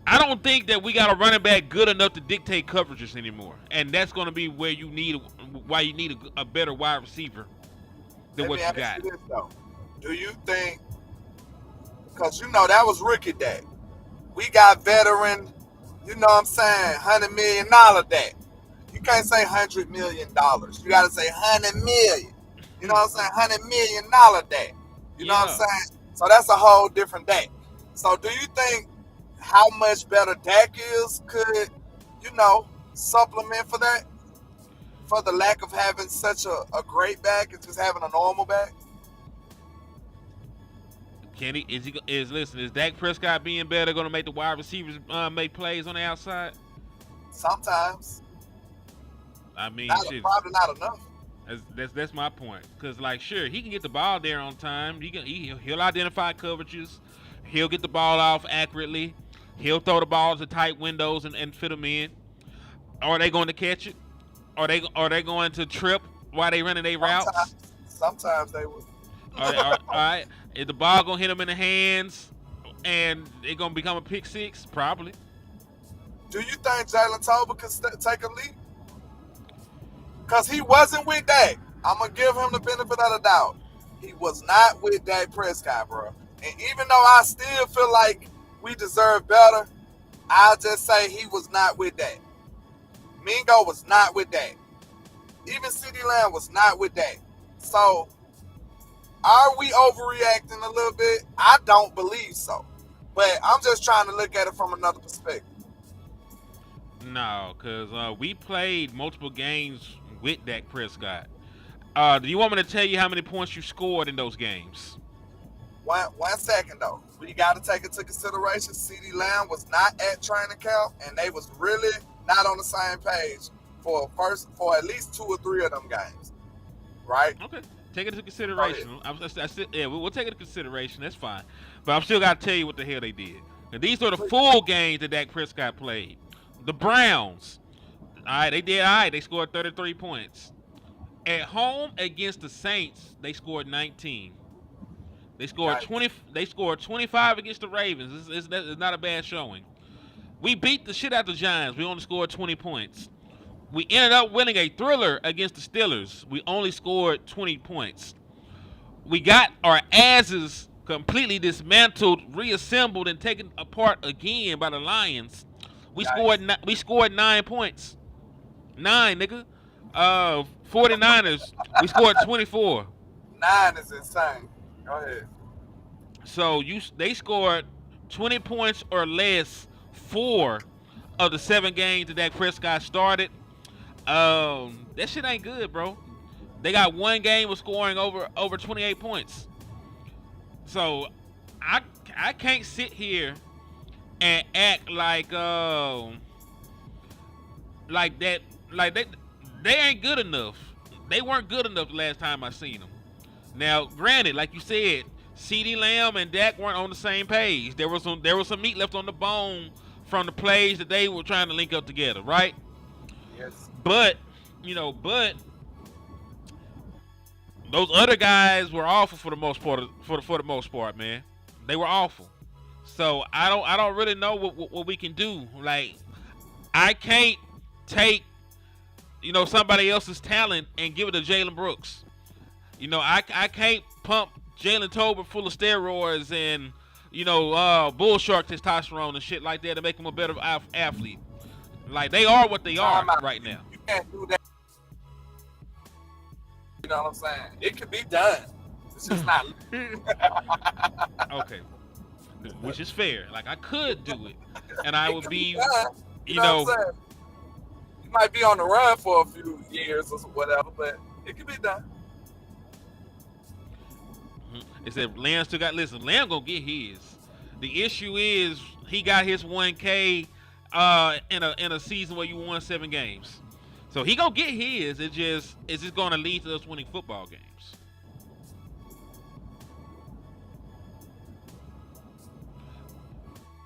I don't think that we got a running back good enough to dictate coverages anymore, and that's going to be why you need a better wide receiver than what you got. This, do you think? Because that was rookie day. We got veteran. You know what I'm saying? $100 million debt. You can't say $100 million. You got to say $100 million. You know what I'm saying? $100 million debt. You know what I'm saying? So that's a whole different debt. So do you think how much better Dak is could, supplement for that? For the lack of having such a great back and just having a normal back? Is Dak Prescott being better going to make the wide receivers make plays on the outside? Sometimes. I mean, probably not enough. That's my point. Because, sure, he can get the ball there on time. He'll identify coverages. He'll get the ball off accurately. He'll throw the ball to tight windows and fit them in. Are they going to catch it? Are they going to trip while they running their routes? Sometimes they will. All right. Is the ball gonna hit them in the hands, and it gonna become a pick six? Probably. Do you think Jalen Tolbert could take a leap? Because he wasn't with Dak. I'm gonna give him the benefit of the doubt. He was not with Dak Prescott, bro. And even though I still feel like we deserve better, I'll just say he was not with Dak. Mingo was not with Dak. Even CeeDee Lamb was not with Dak. So, are we overreacting a little bit? I don't believe so. But I'm just trying to look at it from another perspective. No, because we played multiple games with Dak Prescott. Do you want me to tell you how many points you scored in those games? One second, though. We got to take into consideration CeeDee Lamb was not at training camp, and they was really not on the same page for at least 2 or 3 of them games. Right? Okay. Take it into consideration. We'll take it into consideration. That's fine. But I'm still got to tell you what the hell they did. Now, these are the full games that Dak Prescott played. The Browns, all right, they did all right. They scored 33 points. At home against the Saints, they scored 19. They scored 20. They scored 25 against the Ravens. It's not a bad showing. We beat the shit out the Giants. We only scored 20 points. We ended up winning a thriller against the Steelers. We only scored 20 points. We got our asses completely dismantled, reassembled, and taken apart again by the Lions. We scored 9 points. 9, nigga. 49ers, we scored 24. 9 is insane. Go ahead. So they scored 20 points or less 4 of the 7 games that Dak Prescott started. That shit ain't good, bro. They got 1 game of scoring over 28 points. So I can't sit here and act like that. They ain't good enough. They weren't good enough the last time I seen them. Now, granted, like you said, CeeDee Lamb and Dak weren't on the same page. There was some meat left on the bone from the plays that they were trying to link up together, right? Yes. But those other guys were awful for the most part. For the most part, man, they were awful. So I don't really know what we can do. Like, I can't take, somebody else's talent and give it to Jalen Brooks. I can't pump Jalen Tolbert full of steroids and, bull shark testosterone and shit like that to make him a better athlete. Like, they are what they are right now. You can't do that. You know what I'm saying? It can be done. It's just not. Okay. Which is fair. Like, I could do it. And I would be, you know what I'm saying? You might be on the run for a few years or whatever, but it can be done. It said Lamb still got, listen, Lamb gonna get his. The issue is he got his 1K in a season where you won 7 games. So he gonna get his. It's just gonna lead to us winning football games.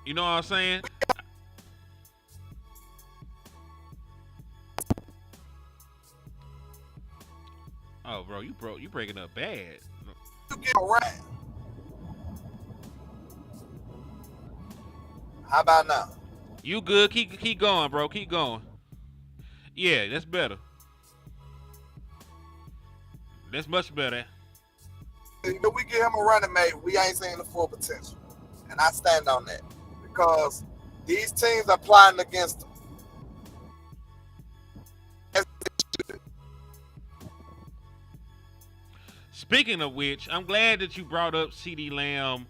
You know what I'm saying? Oh, bro, you breaking up bad. You get around. How about now? You good? Keep going, bro. Keep going. Yeah, that's better. That's much better. We give him a running mate, we ain't seeing the full potential. And I stand on that. Because these teams are plotting against him. Speaking of which, I'm glad that you brought up CeeDee Lamb.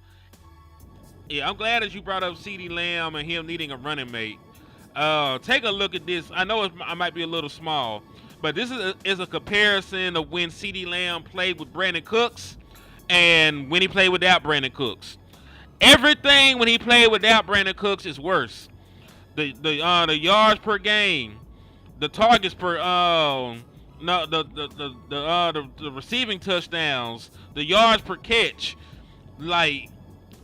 Yeah, I'm glad that you brought up CeeDee Lamb and him needing a running mate. Take a look at this. I know I might be a little small, but this is a comparison of when CeeDee Lamb played with Brandon Cooks and when he played without Brandon Cooks. Everything when he played without Brandon Cooks is worse. The yards per game, the targets per the receiving touchdowns, the yards per catch, like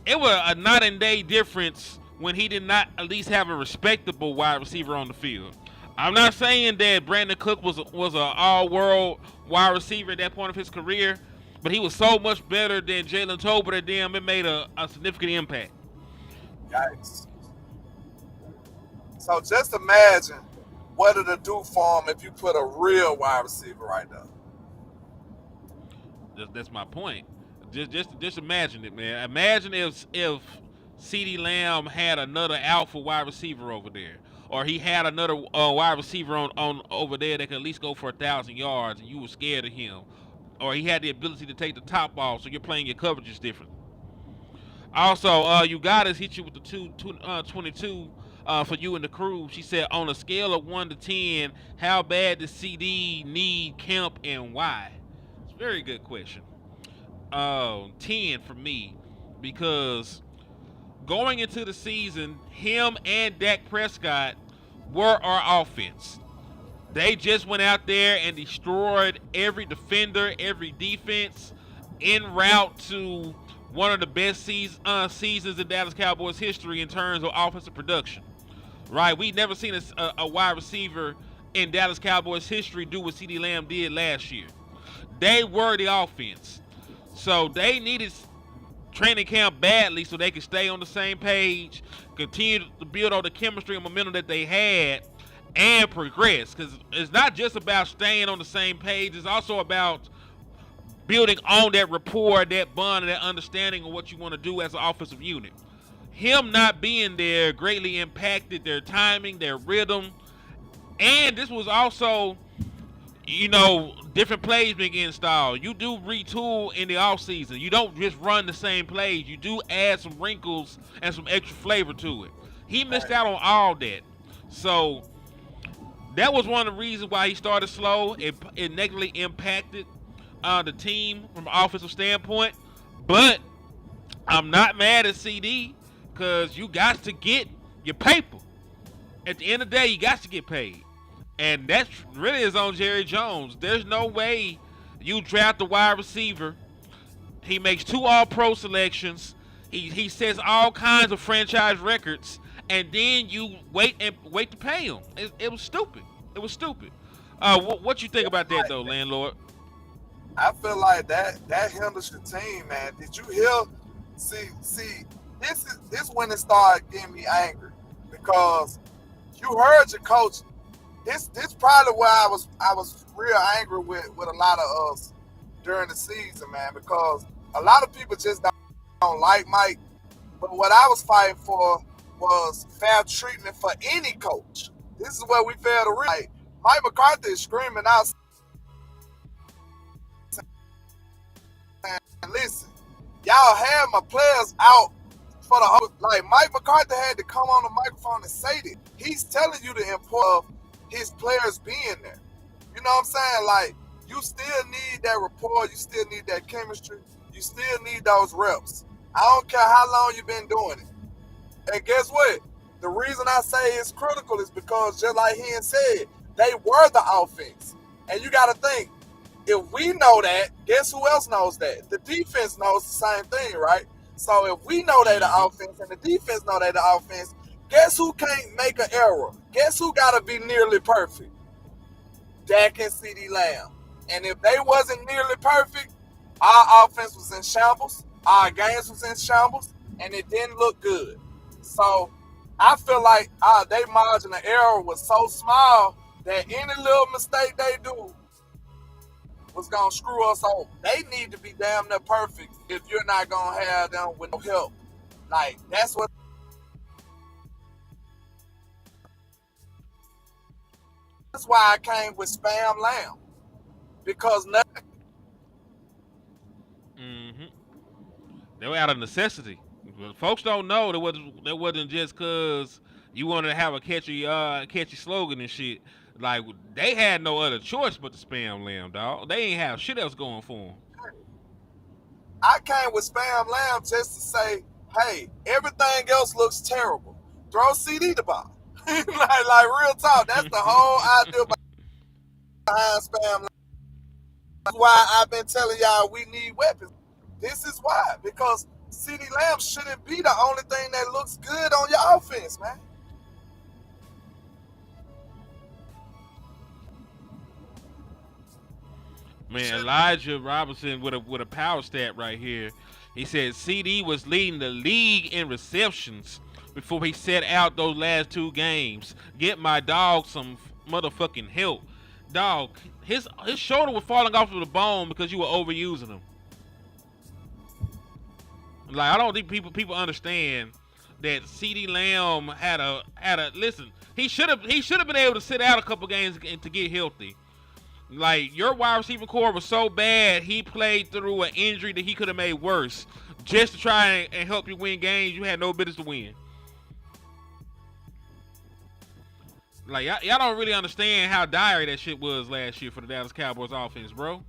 it was a night and day difference when he did not at least have a respectable wide receiver on the field. I'm not saying that Brandon Cook was an all-world wide receiver at that point of his career, but he was so much better than Jalen Tolbert and them, it made a significant impact. Yikes. So just imagine what it'll do for him if you put a real wide receiver right there. That's my point. Just imagine it, man. Imagine if CeeDee Lamb had another alpha wide receiver over there, or he had another wide receiver on over there that could at least go for 1,000 yards, and you were scared of him, or he had the ability to take the top off, so you're playing your coverages different. Also, you got us hit you with the 22 for you and the crew. She said, on a scale of 1 to 10, how bad does CD need Kemp and why? It's a very good question. 10 for me, because going into the season, him and Dak Prescott were our offense. They just went out there and destroyed every defender, every defense, en route to one of the best seasons in Dallas Cowboys history in terms of offensive production. Right? We've never seen a wide receiver in Dallas Cowboys history do what CeeDee Lamb did last year. They were the offense. So they needed training camp badly so they could stay on the same page, continue to build on the chemistry and momentum that they had, and progress. Because it's not just about staying on the same page. It's also about building on that rapport, that bond, and that understanding of what you want to do as an offensive unit. Him not being there greatly impacted their timing, their rhythm, and this was also, different plays being installed. You do retool in the offseason. You don't just run the same plays. You do add some wrinkles and some extra flavor to it. He missed out on all that. So that was one of the reasons why he started slow. It negatively impacted the team from an offensive standpoint. But I'm not mad at CD because you got to get your paper. At the end of the day, you got to get paid. And that really is on Jerry Jones. There's no way you draft a wide receiver. He makes 2 All-Pro selections. He sets all kinds of franchise records. And then you wait to pay him. It was stupid. It was stupid. What you think about that, though, landlord? I feel like that hinders your team, man. Did you hear? See, this when it started getting me angry because you heard your coach this probably where I was real angry with a lot of us during the season, man, because a lot of people just don't like Mike. But what I was fighting for was fair treatment for any coach. This is where we failed to realize. Mike McCarthy is screaming out, and listen, y'all have my players out for the whole. Like Mike McCarthy had to come on the microphone and say that. He's telling you the importance of his players being there. You know what I'm saying? Like, you still need that rapport. You still need that chemistry. You still need those reps. I don't care how long you've been doing it. And guess what? The reason I say it's critical is because, just like he said, they were the offense. And you got to think, if we know that, guess who else knows that? The defense knows the same thing, right? So if we know they the offense and the defense know they the offense, guess who can't make an error? Guess who got to be nearly perfect? Dak and CeeDee Lamb. And if they wasn't nearly perfect, our offense was in shambles, our games was in shambles, and it didn't look good. So I feel like their margin of error was so small that any little mistake they do was going to screw us over. They need to be damn near perfect if you're not going to have them with no help. Like, that's why I came with Spam Lamb. Because nothing. They were out of necessity. Folks don't know that wasn't just because you wanted to have a catchy slogan and shit. Like, they had no other choice but to Spam Lamb, dog. They ain't have shit else going for them. I came with Spam Lamb just to say, hey, everything else looks terrible. Throw CD the ball. like real talk. That's the whole idea behind Spam Lamb. That's why I've been telling y'all we need weapons. This is why. Because CeeDee Lamb shouldn't be the only thing that looks good on your offense, man. Man, Elijah Robinson with a power stat right here. He said CD was leading the league in receptions before he set out those last two games. Get my dog some motherfucking help. Dog, his shoulder was falling off of the bone because you were overusing him. Like, I don't think people understand that CeeDee Lamb had a listen. He should have been able to sit out a couple games to get healthy. Like, your wide receiver core was so bad, he played through an injury that he could have made worse just to try and help you win games you had no business to win. Like, y'all don't really understand how dire that shit was last year for the Dallas Cowboys offense, bro.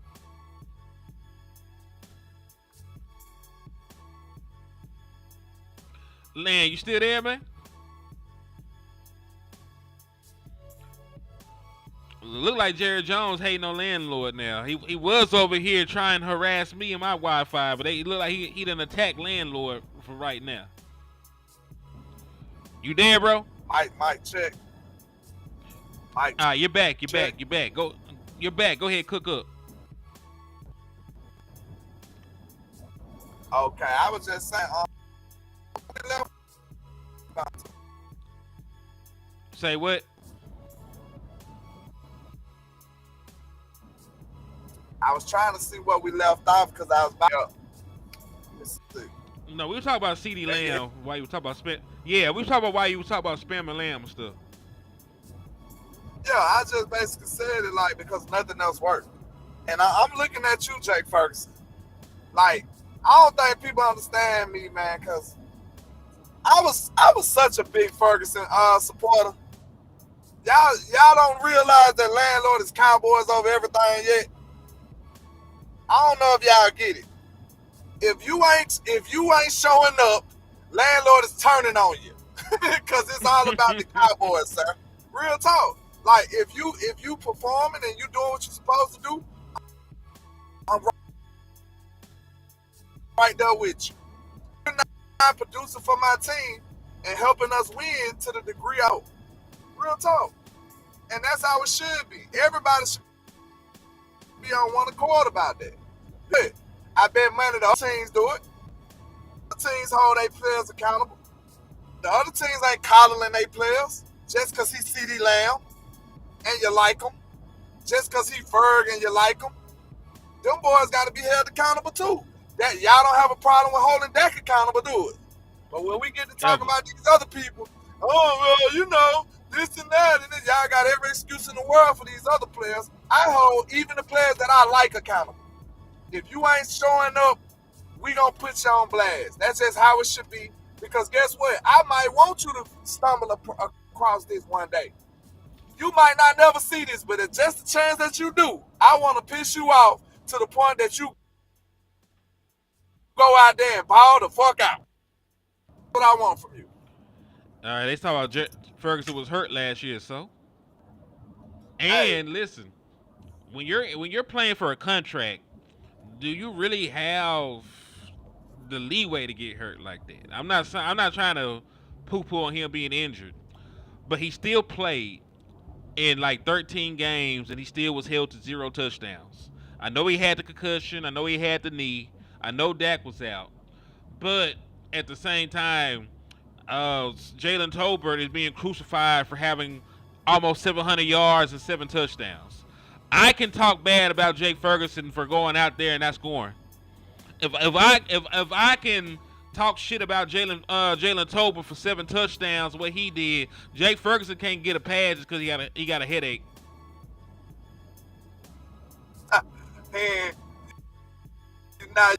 Lan, you still there, man? Look like Jerry Jones hating on landlord now. He was over here trying to harass me and my Wi-Fi, but it look like he done attacked landlord for right now. You there, bro? Mike, check. Mike. All right, you're back. You're back. You're back. Go ahead, cook up. Okay, I was just saying. Say what? I was trying to see where we left off because I was back up. No, we were talking about CeeDee Lamb. Why you were talking about Yeah, we were talking about why you were talking about spamming Lamb and stuff. Yeah, I just basically said it like because nothing else worked. And I'm looking at you, Jake Ferguson. Like, I don't think people understand me, man, because I was such a big Ferguson supporter. Y'all don't realize that landlord is Cowboys over everything yet. I don't know if y'all get it. If you ain't showing up, landlord is turning on you. Cause it's all about the Cowboys, sir. Real talk. Like if you performing and you doing what you're supposed to do, I'm right there with you. You're not producing for my team and helping us win to the degree I hope. Real talk. And that's how it should be. Everybody should be on one accord about that. But I bet money the other teams do it. The teams hold their players accountable. The other teams ain't coddling their players just because he's CeeDee Lamb. and you like him, just because he Ferg and you like him, them boys got to be held accountable too. That y'all don't have a problem with holding Dak accountable, do it? But when we get to talk about these other people, oh, well, you know, this and that, and then y'all got every excuse in the world for these other players. I hold even the players that I like accountable. If you ain't showing up, we gonna put you on blast. That's just how it should be. Because guess what? I might want you to stumble across this one day. You might not never see this, but it's just a chance that you do. I want to piss you off to the point that you go out there and ball the fuck out. What I want from you. All right, they talk about Ferguson was hurt last year, so. And listen, when you're playing for a contract, do you really have the leeway to get hurt like that? I'm not trying to poo-poo on him being injured, but he still played in like 13 games and he still was held to 0 touchdowns. I know he had the concussion. I know he had the knee. I know Dak was out, but at the same time, Jalen Tolbert is being crucified for having almost 700 yards and 7 touchdowns. I can talk bad about Jake Ferguson for going out there and not scoring. If I can talk shit about Jalen Tolbert for 7 touchdowns, what he did, Jake Ferguson can't get a pass just because he got a headache. And now,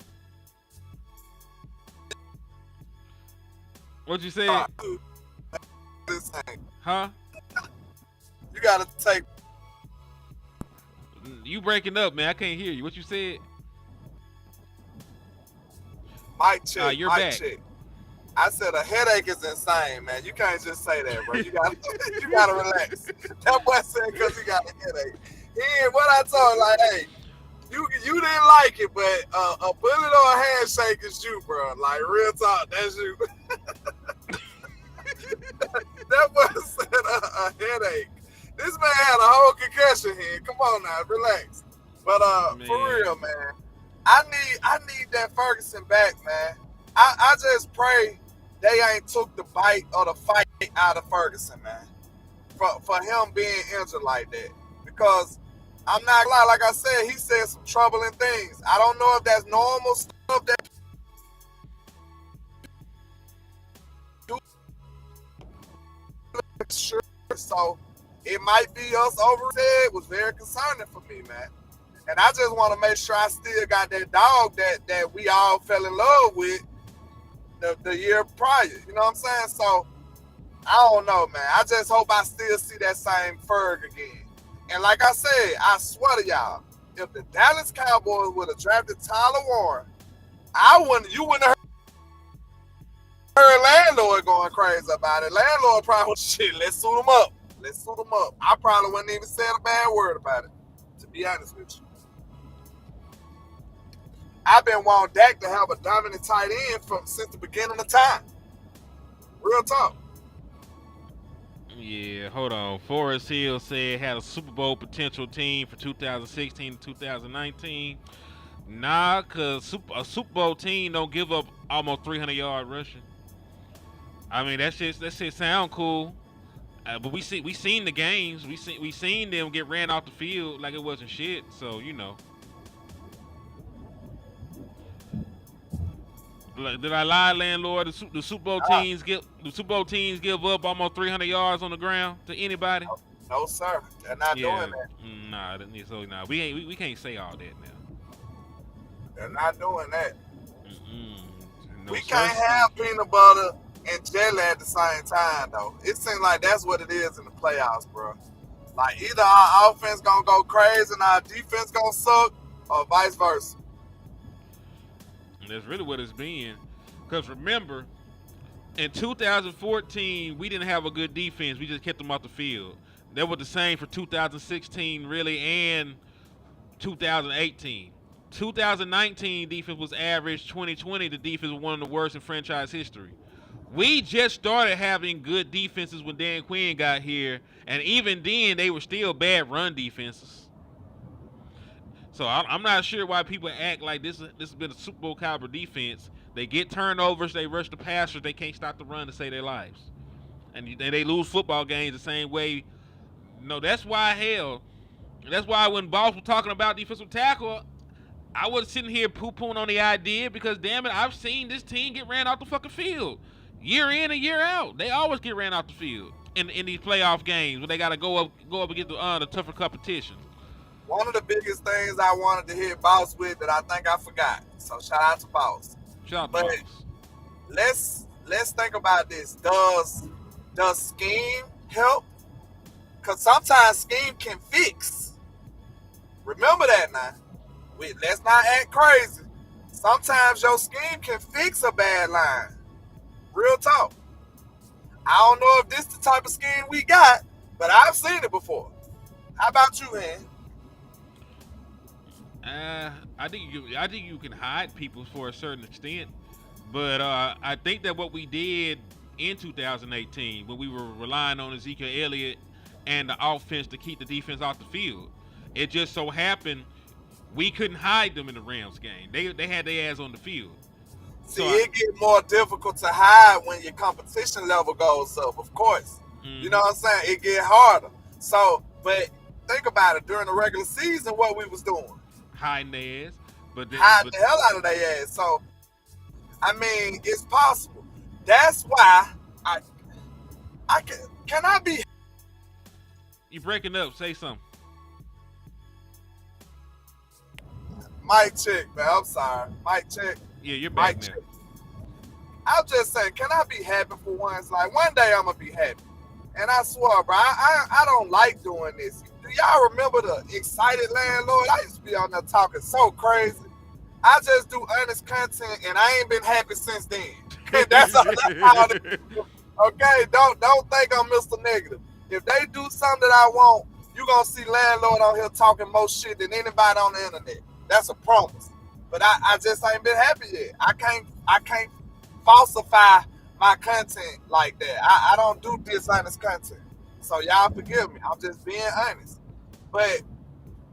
What you say? Huh? You gotta take. You breaking up, man. I can't hear you. What you said? Mic check. You're mic back. check. I said a headache is insane, man. You can't just say that, bro. You gotta relax. That boy said because he got a headache. What I told him, like, hey, you didn't like it, but a bullet or a handshake is you, bro. Like, real talk, that's you. That boy said a headache. This man had a whole concussion here. Come on now, relax. But for real, man, I need that Ferguson back, man. I just pray they ain't took the bite or the fight out of Ferguson, man. For him being injured like that. Because I'm not gonna lie, like I said, he said some troubling things. I don't know if that's normal stuff that sure. So it might be us over his head. Was very concerning for me, man. And I just want to make sure I still got that dog that we all fell in love with the year prior. You know what I'm saying? So I don't know, man. I just hope I still see that same Ferg again. And like I said, I swear to y'all, if the Dallas Cowboys would have drafted Tyler Warren, you wouldn't have heard Landlord going crazy about it. Landlord probably was shit. Let's suit him up. I probably wouldn't even say a bad word about it, to be honest with you. I've been wanting Dak to have a dominant tight end since the beginning of time. Real talk. Yeah, hold on. Forrest Hill said had a Super Bowl potential team for 2016 to 2019. Nah, because a Super Bowl team don't give up almost 300-yard rushing. I mean, that shit sound cool. But we seen the games. We seen them get ran off the field like it wasn't shit. So, you know. Did I lie, Landlord? The Super Bowl teams give up almost 300 yards on the ground to anybody? No, sir. They're not doing that. Nah, we can't say all that now. They're not doing that. No, we can't have peanut butter and jelly at the same time, though. It seems like that's what it is in the playoffs, bro. Like, either our offense gonna go crazy and our defense gonna suck, or vice versa. And that's really what it's been. Because remember, in 2014, we didn't have a good defense. We just kept them off the field. That was the same for 2016, really, and 2018. 2019 defense was average. 2020, the defense was one of the worst in franchise history. We just started having good defenses when Dan Quinn got here, and even then, they were still bad run defenses. So I'm not sure why people act like this has been a Super Bowl caliber defense. They get turnovers, they rush the passers, they can't stop the run to save their lives. And they lose football games the same way No, that's why that's why when Boss was talking about defensive tackle, I was sitting here poo-pooing on the idea because damn it, I've seen this team get ran off the fucking field. Year in and year out. They always get ran off the field in these playoff games when they gotta go up against the tougher competition. One of the biggest things I wanted to hit Boss with that I think I forgot. So shout out to Boss. Shout out But to Boss. let's think about this. Does scheme help? Because sometimes scheme can fix. Remember that now. Let's not act crazy. Sometimes your scheme can fix a bad line. Real talk. I don't know if this is the type of scheme we got, but I've seen it before. How about you, man? I think you can hide people for a certain extent, but I think that what we did in 2018 when we were relying on Ezekiel Elliott and the offense to keep the defense off the field, it just so happened we couldn't hide them in the Rams game. They had their ass on the field. See, it gets more difficult to hide when your competition level goes up, of course. Mm-hmm. You know what I'm saying? It get harder. So, but think about it. During the regular season, what we was doing? Hiding their ass. Hiding the hell out of their ass. So, I mean, it's possible. That's why I can I be... You breaking up. Say something. Mic check, man. I'm sorry. Mic check. Yeah, you're back now. I'm just saying, can I be happy for once? Like, one day I'm going to be happy. And I swear, bro, I don't like doing this. Do y'all remember the excited landlord? I used to be on there talking so crazy. I just do honest content, and I ain't been happy since then. That's all. Okay? Don't think I'm Mr. Negative. If they do something that I want, you're going to see landlord on here talking more shit than anybody on the internet. That's a promise. But I just ain't been happy yet. I can't falsify my content like that. I don't do dishonest content. So y'all forgive me. I'm just being honest. But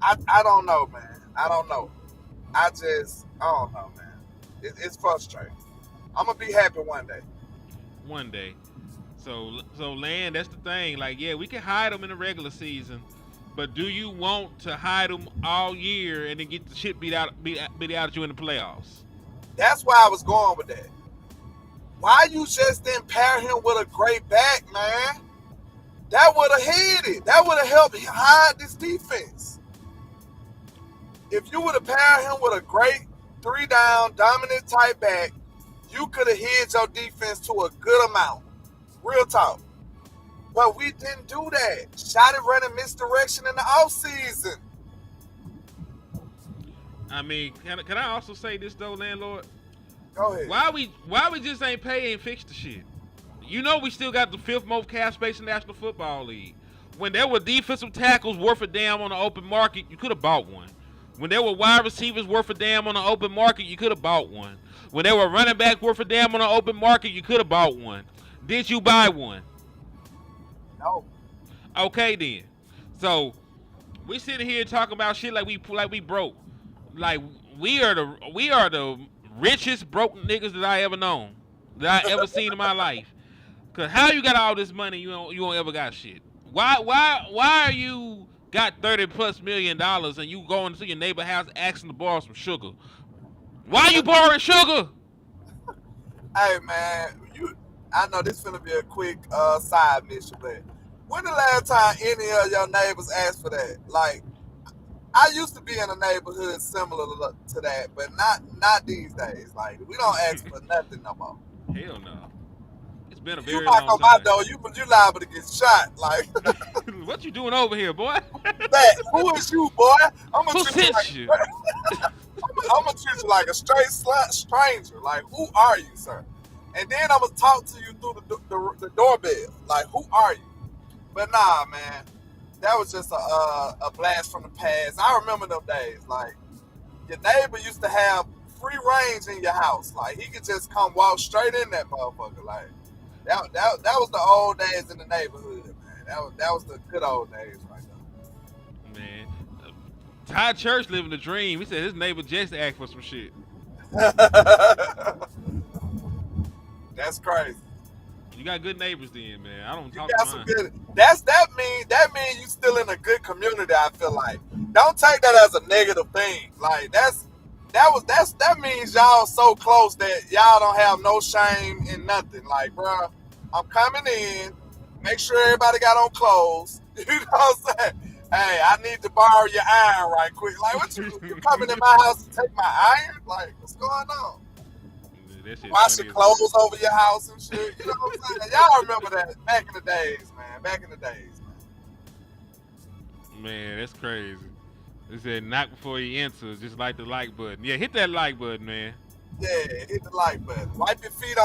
I don't know, man. I don't know. I don't know, man. It's frustrating. I'm going to be happy one day. One day. So Land, that's the thing. Like, yeah, we can hide them in the regular season. But do you want to hide them all year and then get the shit beat out of you in the playoffs? That's why I was going with that. Why you just didn't pair him with a great back, man? That would have hid it. That would have helped hide this defense. If you would have paired him with a great 3-down, dominant type back, you could have hid your defense to a good amount. Real talk. But we didn't do that. Shot it running misdirection in the offseason. I mean, can I also say this though, landlord? Go ahead. Why we just ain't pay and fix the shit? You know we still got the 5th most cap space in the National Football League. When there were defensive tackles worth a damn on the open market, you could have bought one. When there were wide receivers worth a damn on the open market, you could have bought one. When there were running back worth a damn on the open market, you could have bought one. Did you buy one? No. Okay then. So we sitting here talking about shit like we broke. Like we are the richest broke niggas that I ever known. That I ever seen in my life. Cause how you got all this money you don't ever got shit? Why are you got $30+ million and you going to your neighbor house asking to borrow some sugar? Why you borrowing sugar? Hey man, I know this finna be a quick side mission, but when the last time any of your neighbors asked for that? Like, I used to be in a neighborhood similar to that, but not these days. Like, we don't ask for nothing no more. Hell no. It's been a very you knock long on time. my door, you liable to get shot. Like, what you doing over here, boy? Man, who is you, boy? Who sent you? I'm gonna treat you like a straight stranger. Like, who are you, sir? And then I'm gonna talk to you through the doorbell. Like, who are you? But nah, man, that was just a blast from the past. I remember them days. Like, your neighbor used to have free range in your house. Like, he could just come walk straight in that motherfucker. Like, that was the old days in the neighborhood, man. That was the good old days right now. Man, Ty Church living the dream. He said his neighbor just asked for some shit. That's crazy. You got good neighbors then, man. I don't You talk got to some mine. good. That mean you still building a good community. I feel like don't take that as a negative thing. Like that means y'all so close that y'all don't have no shame in nothing. Like, bro, I'm coming in. Make sure everybody got on clothes. You know what I'm saying? Hey, I need to borrow your iron right quick. Like, what you coming in my house to take my iron? Like, what's going on? Wash your clothes over your house and shit. You know what I'm saying? Y'all remember that back in the days, man. Back in the days, man. Man, that's crazy. It said knock before you enter, just like the like button. Yeah, hit that like button, man. Yeah, hit the like button. Wipe your feet on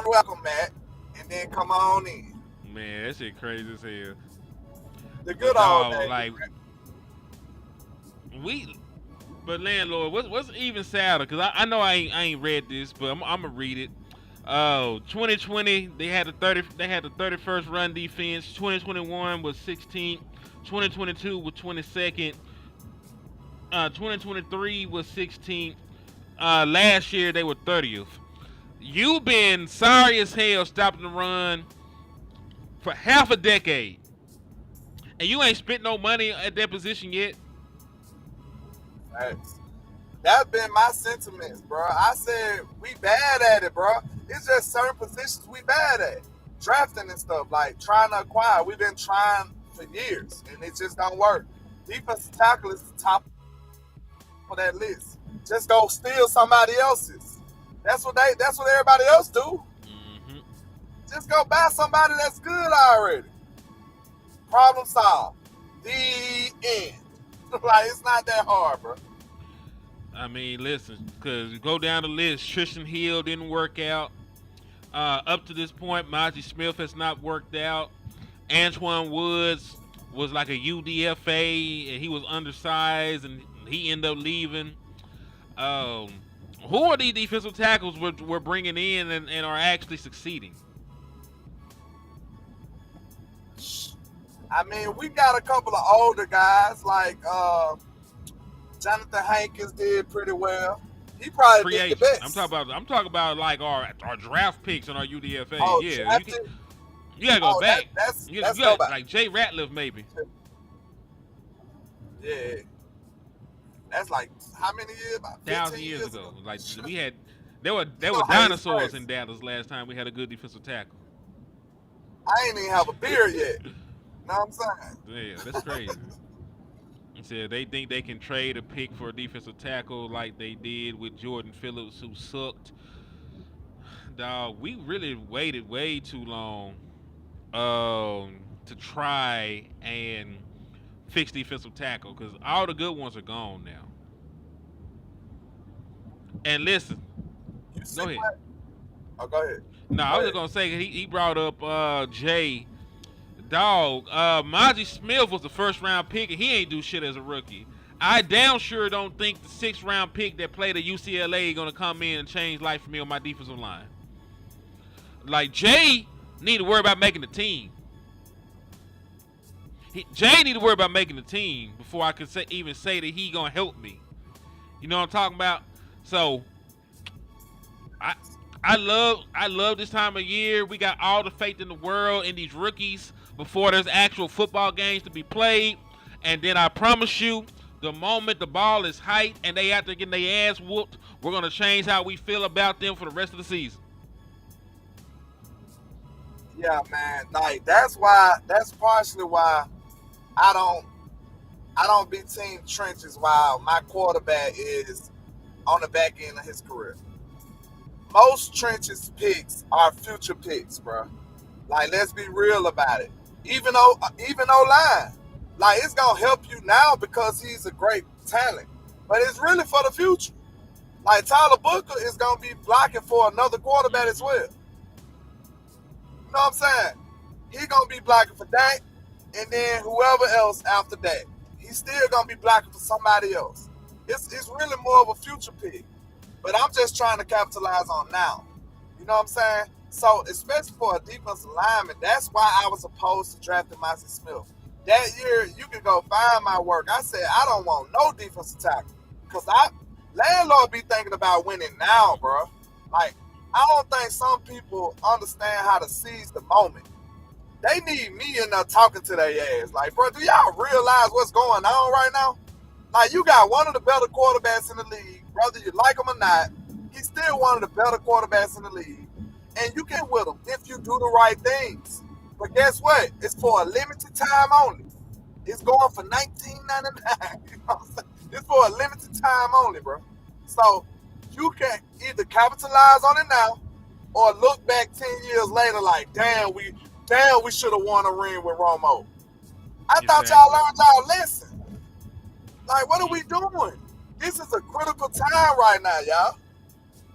welcome mat, and then come on in. Man, that shit crazy as hell. The good old days. Like, but landlord, what's even sadder? Cause I know I ain't read this, but I'm gonna read it. 2020 they had the 31st run defense. 2021 was 16th. 2022 was 22nd. 2023 was 16th. Last year they were 30th. You've been sorry as hell stopping the run for half a decade, and you ain't spent no money at that position yet. Thanks. That's been my sentiments, bro. I said we bad at it, bro. It's just certain positions we bad at. Drafting and stuff, like trying to acquire. We've been trying for years, and it just don't work. Defensive tackle is the top of that list. Just go steal somebody else's. That's what everybody else do. Mm-hmm. Just go buy somebody that's good already. Problem solved. The end. Like, it's not that hard, bro. I mean, listen, because you go down the list, Tristan Hill didn't work out. Up to this point, Maji Smith has not worked out. Antoine Woods was like a UDFA, and he was undersized, and he ended up leaving. Who are these defensive tackles we're bringing in and are actually succeeding? I mean, we got a couple of older guys like Jonathan Hankins did pretty well. He probably did the best. I'm talking about like our draft picks on our UDFA. Oh, yeah, you gotta go back. That's like Jay Ratliff maybe. Yeah, that's like how many years? About 1,000 years ago. Like there were Oh, dinosaurs Christ. in Dallas last time we had a good defensive tackle. I ain't even have a beard yet. Know what I'm saying? Yeah, that's crazy. He said they think they can trade a pick for a defensive tackle like they did with Jordan Phillips, who sucked. Dog, we really waited way too long to try and fix defensive tackle because all the good ones are gone now. And listen, go ahead. Oh, go ahead. No, I was just gonna say he brought up Jay. Dog, Maji Smith was the first round pick, and he ain't do shit as a rookie. I damn sure don't think the 6th round pick that played at UCLA gonna come in and change life for me on my defensive line. Like Jay need to worry about making the team. Jay need to worry about making the team before I could even say that he gonna help me. You know what I'm talking about? So I love this time of year. We got all the faith in the world in these rookies before there's actual football games to be played. And then I promise you, the moment the ball is hyped and they out there getting their ass whooped, we're going to change how we feel about them for the rest of the season. Yeah, man. Like, that's partially why I don't be team trenches while my quarterback is on the back end of his career. Most trenches picks are future picks, bro. Like, let's be real about it. Even O-line, like, it's gonna help you now because he's a great talent, but it's really for the future. Like, Tyler Booker is gonna be blocking for another quarterback as well. You know what I'm saying? He's gonna be blocking for Dak, and then whoever else after that. He's still gonna be blocking for somebody else. It's really more of a future pick. But I'm just trying to capitalize on now. You know what I'm saying? So, especially for a defensive lineman, that's why I was opposed to drafting Mazi Smith. That year, you can go find my work. I said, I don't want no defensive tackle. Because landlord be thinking about winning now, bro. Like, I don't think some people understand how to seize the moment. They need me in there talking to their ass. Like, bro, do y'all realize what's going on right now? Like, you got one of the better quarterbacks in the league, whether you like him or not. He's still one of the better quarterbacks in the league. And you can with him if you do the right things. But guess what? It's for a limited time only. It's going for $19.99. You know what I'm saying? It's for a limited time only, bro. So you can either capitalize on it now or look back 10 years later like, damn, we should have won a ring with Romo. I thought y'all learned y'all lesson. Like, what are we doing? This is a critical time right now, y'all.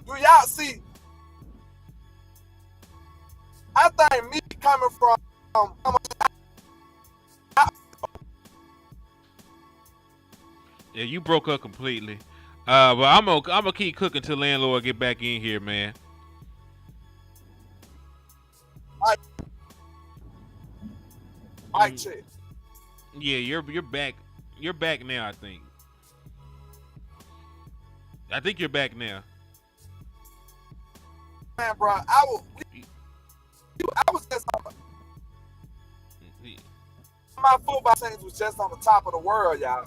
Do y'all see? I think me coming from yeah, you broke up completely. But I'm gonna keep cooking till landlord get back in here, man. Mike check. Yeah, you're back. You're back now, I think. I think you're back now. Man, bro, I was just on my football teams was just on the top of the world, y'all.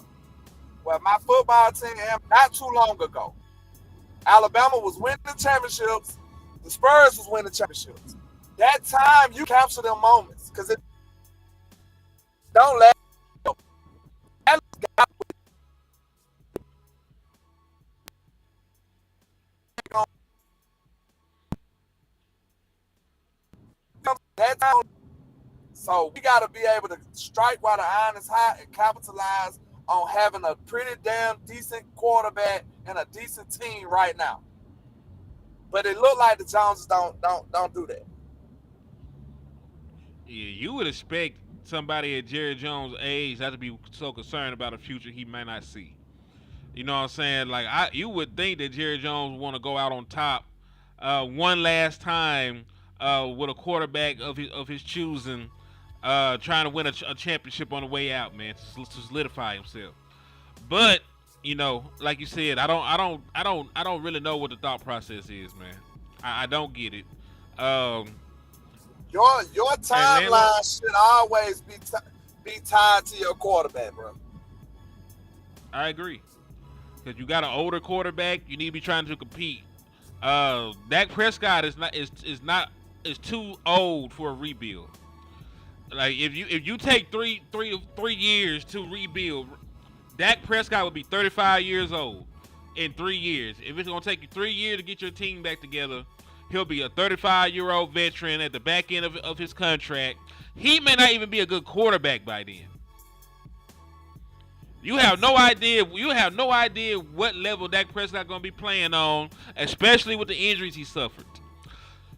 Well, my football team, not too long ago, Alabama was winning championships. The Spurs was winning championships. That time, you capture them moments because it don't let. That time, so we got to be able to strike while the iron is hot and capitalize on having a pretty damn decent quarterback and a decent team right now. But it looked like the Joneses don't do that. Yeah, you would expect somebody at Jerry Jones' age not to be so concerned about a future he might not see. You know what I'm saying? Like, you would think that Jerry Jones would want to go out on top one last time with a quarterback of his choosing, trying to win a championship on the way out, man, to solidify himself. But you know, like you said, I don't really know what the thought process is, man. I don't get it. Your timeline should always be tied to your quarterback, bro. I agree. Because you got an older quarterback, you need to be trying to compete. Dak Prescott is too old for a rebuild. Like if you take three years to rebuild, Dak Prescott would be 35 years old in 3 years. If it's gonna take you 3 years to get your team back together, he'll be a 35-year-old veteran at the back end of his contract. He may not even be a good quarterback by then. You have no idea. You have no idea what level Dak Prescott gonna be playing on, especially with the injuries he suffered.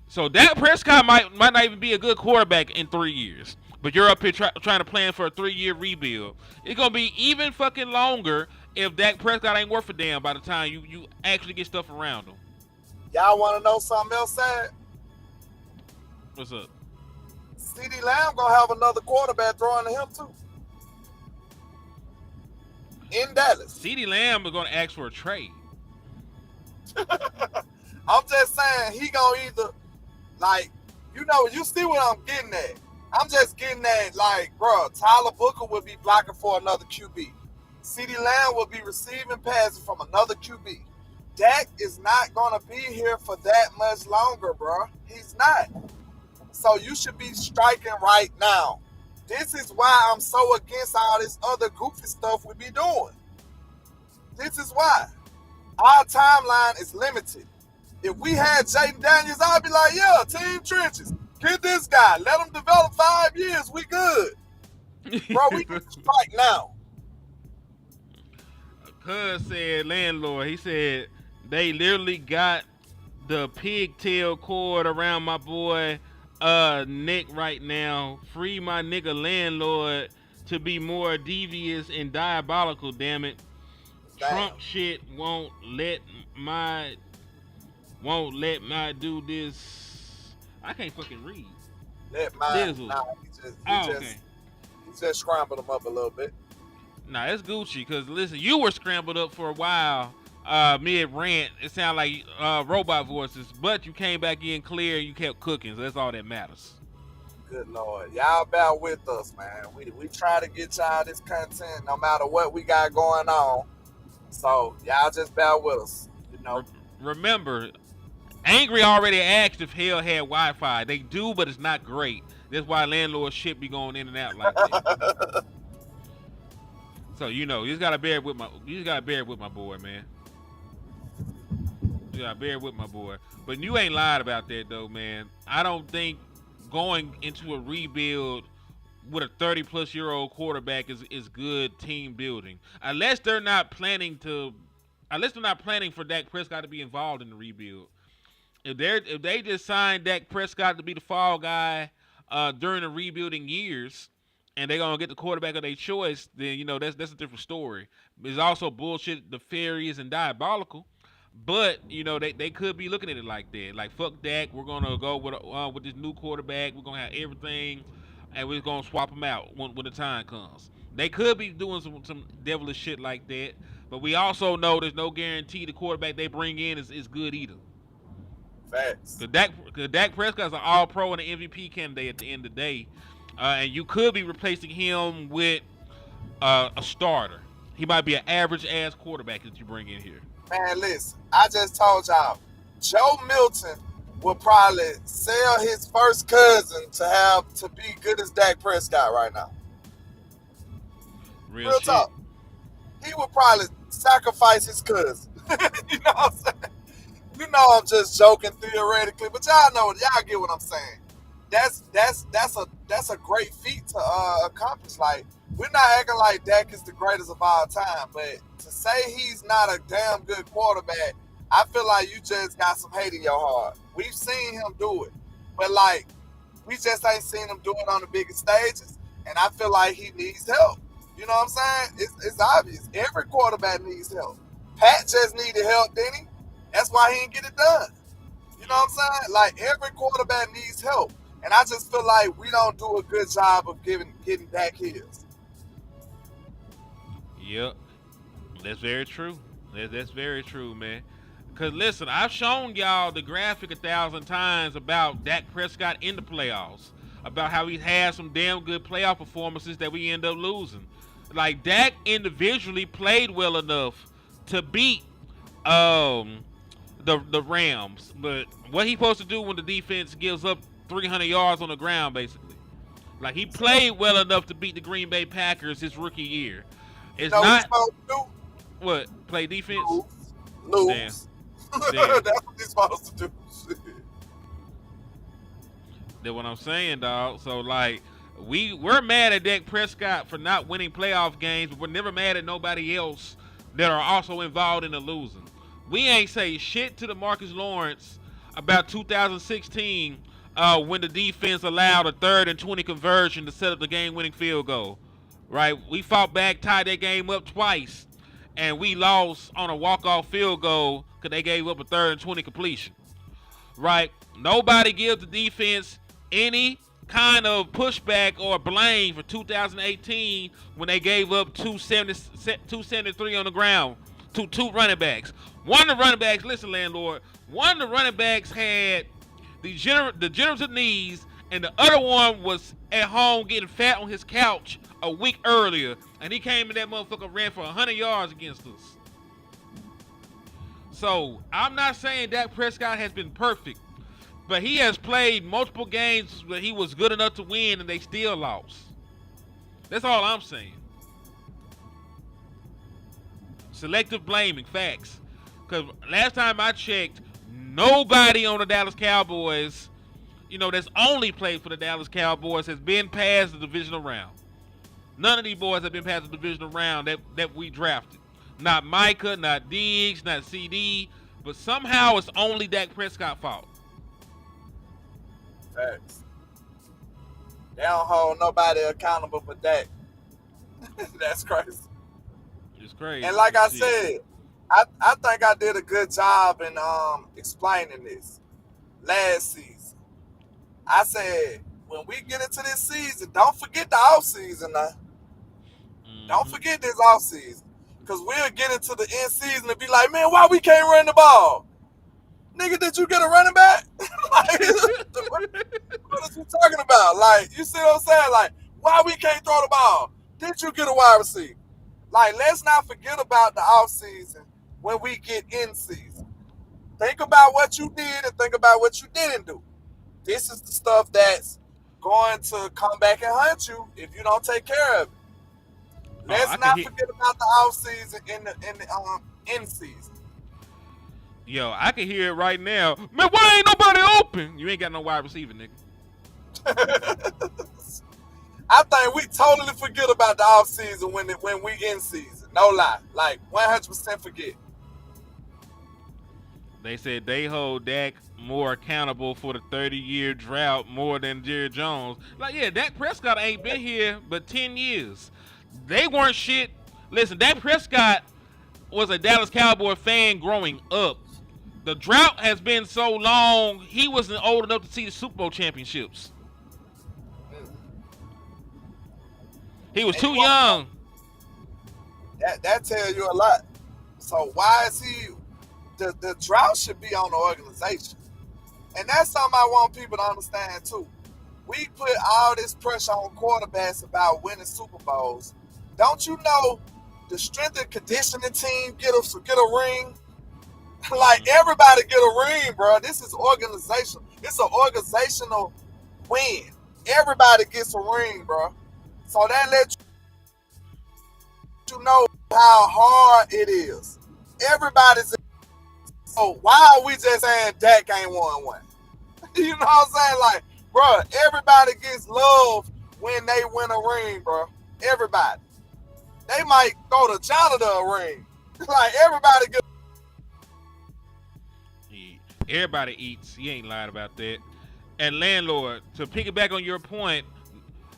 So Dak Prescott might not even be a good quarterback in 3 years. But you're up here trying to plan for a 3-year rebuild. It's gonna be even fucking longer if Dak Prescott ain't worth a damn by the time you actually get stuff around him. Y'all want to know something else sad? What's up? CeeDee Lamb gonna have another quarterback throwing to him too. In Dallas. CeeDee Lamb is going to ask for a trade. I'm just saying he gonna either, like, you know, you see what I'm getting at. I'm just getting at, like, bro, Tyler Booker would be blocking for another QB. CeeDee Lamb will be receiving passes from another QB. Dak is not gonna be here for that much longer, bro. He's not. So you should be striking right now. This is why I'm so against all this other goofy stuff we be doing. This is why. Our timeline is limited. If we had Jaden Daniels, I'd be like, yeah, team trenches. Get this guy. Let him develop 5 years. We good. Bro, we can strike now. Cuz said, landlord, he said, they literally got the pigtail cord around my boy neck right now. Free my nigga landlord to be more devious and diabolical, damn it. Damn. Trump shit won't let my do this. I can't fucking read. Let my he just scrambled him up a little bit. Nah, it's Gucci, cause listen, you were scrambled up for a while. Mid rant, it sounded like robot voices, but you came back in clear and you kept cooking, so that's all that matters. Good Lord. Y'all bear with us, man. We try to get y'all this content no matter what we got going on. So y'all just bear with us. You know. Remember, Angry already asked if Hell had Wi-Fi. They do, but it's not great. That's why landlords shit be going in and out like that. So you just gotta bear with my boy, man. You gotta bear with my boy. But you ain't lied about that though, man. I don't think going into a rebuild with a 30-plus-year-old quarterback is good team building. Unless they're not planning for Dak Prescott to be involved in the rebuild. If they just signed Dak Prescott to be the fall guy during the rebuilding years, and they're gonna get the quarterback of their choice, then that's a different story. It's also bullshit, nefarious, and diabolical. But they could be looking at it like that. Like, fuck Dak, we're gonna go with this new quarterback. We're gonna have everything, and we're gonna swap them out when the time comes. They could be doing some devilish shit like that. But we also know there's no guarantee the quarterback they bring in is good either. Facts. Because Dak Prescott's an All-Pro and an MVP candidate at the end of the day, and you could be replacing him with a starter. He might be an average-ass quarterback that you bring in here. Man, listen, I just told y'all, Joe Milton will probably sell his first cousin to be good as Dak Prescott right now. Real shit. Talk. He would probably sacrifice his cousin. You know what I'm saying? You know I'm just joking theoretically, but y'all get what I'm saying. That's a great feat to accomplish. Like, we're not acting like Dak is the greatest of all time, but to say he's not a damn good quarterback, I feel like you just got some hate in your heart. We've seen him do it, but like, we just ain't seen him do it on the biggest stages, and I feel like he needs help. You know what I'm saying? It's obvious. Every quarterback needs help. Pat just needed help, didn't he? That's why he didn't get it done. You know what I'm saying? Like, every quarterback needs help. And I just feel like we don't do a good job of getting Dak his. Yep. That's very true. That's very true, man. Because, listen, I've shown y'all the graphic 1,000 times about Dak Prescott in the playoffs. About how he had some damn good playoff performances that we end up losing. Like, Dak individually played well enough to beat the Rams. But what he supposed to do when the defense gives up 300 yards on the ground, basically? Like, he played well enough to beat the Green Bay Packers his rookie year. It's not what he's supposed to do? What? Play defense? Lose. Damn. That's what he's supposed to do. That's what I'm saying, dog. So, like, we're mad at Dak Prescott for not winning playoff games, but we're never mad at nobody else that are also involved in the losing. We ain't say shit to the Marcus Lawrence about 2016 when the defense allowed a 3rd and 20 conversion to set up the game-winning field goal. Right? We fought back, tied that game up twice, and we lost on a walk-off field goal because they gave up a 3rd and 20 completion. Right? Nobody gives the defense any kind of pushback or blame for 2018 when they gave up 273 on the ground to two running backs. One of the running backs, listen, landlord, one of the running backs had the degenerative knees, and the other one was at home getting fat on his couch a week earlier, and he came in that motherfucker, ran for 100 yards against us. So, I'm not saying Dak Prescott has been perfect, but he has played multiple games where he was good enough to win and they still lost. That's all I'm saying. Selective blaming, facts. Because last time I checked, nobody on the Dallas Cowboys, that's only played for the Dallas Cowboys has been past the divisional round. None of these boys have been past the divisional round that we drafted. Not Micah, not Diggs, not CD, but somehow it's only Dak Prescott's fault. Facts. They don't hold nobody accountable for Dak. That's crazy. It's crazy. And like I said, I think I did a good job in explaining this last season. I said, when we get into this season, don't forget the off season now. Mm-hmm. Don't forget this off season. Because we'll get into the end season and be like, man, why we can't run the ball? Nigga, did you get a running back? Like, what is you talking about? Like, you see what I'm saying? Like, why we can't throw the ball? Did you get a wide receiver? Like, let's not forget about the offseason when we get in season. Think about what you did and think about what you didn't do. This is the stuff that's going to come back and hunt you if you don't take care of it. Let's not forget about the offseason in the in season. Yo, I can hear it right now. Man, why ain't nobody open? You ain't got no wide receiver, nigga. I think we totally forget about the offseason when we in season. No lie. Like, 100% forget. They said they hold Dak more accountable for the 30-year drought more than Jerry Jones. Like, yeah, Dak Prescott ain't been here but 10 years. They weren't shit. Listen, Dak Prescott was a Dallas Cowboy fan growing up. The drought has been so long, he wasn't old enough to see the Super Bowl championships. He was too young. That tells you a lot. So why is he... The drought should be on the organization. And that's something I want people to understand, too. We put all this pressure on quarterbacks about winning Super Bowls. Don't you know the strength and conditioning team get a ring? Like, everybody get a ring, bro. This is organization. It's an organizational win. Everybody gets a ring, bro. So that lets you know how hard it is. Everybody's... So why are we just saying Dak ain't won one? You know what I'm saying? Like, bro, everybody gets love when they win a ring, bro. Everybody. They might go to Jonathan a ring. Like, everybody gets... Everybody eats. He ain't lying about that. And landlord, to piggyback on your point,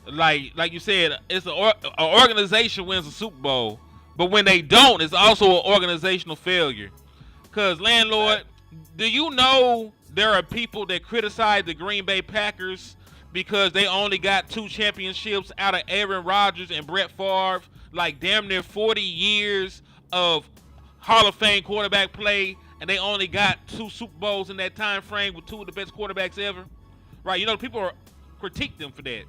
like you said, it's an organization wins a Super Bowl, but when they don't, it's also an organizational failure. Because landlord, do you know there are people that criticize the Green Bay Packers because they only got 2 championships out of Aaron Rodgers and Brett Favre, like damn near 40 years of Hall of Fame quarterback play, and they only got 2 Super Bowls in that time frame with 2 of the best quarterbacks ever, right? You know, people critique them for that.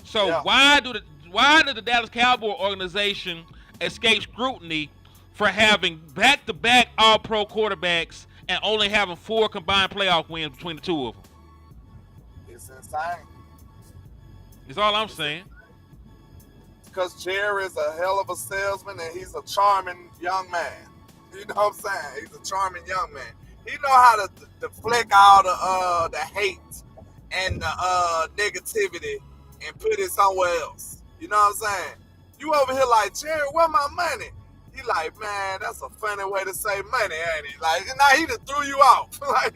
So yeah. Why did the Dallas Cowboys organization escape scrutiny for having back-to-back All-Pro quarterbacks and only having 4 combined playoff wins between the 2 of them? It's insane. That's all I'm saying. Because Jerry is a hell of a salesman and he's a charming young man. You know what I'm saying? He's a charming young man. He know how to deflect all the hate and the negativity and put it somewhere else. You know what I'm saying? You over here like, Jerry, where my money? He like, man, that's a funny way to say money, ain't it? Like, now he just threw you off. like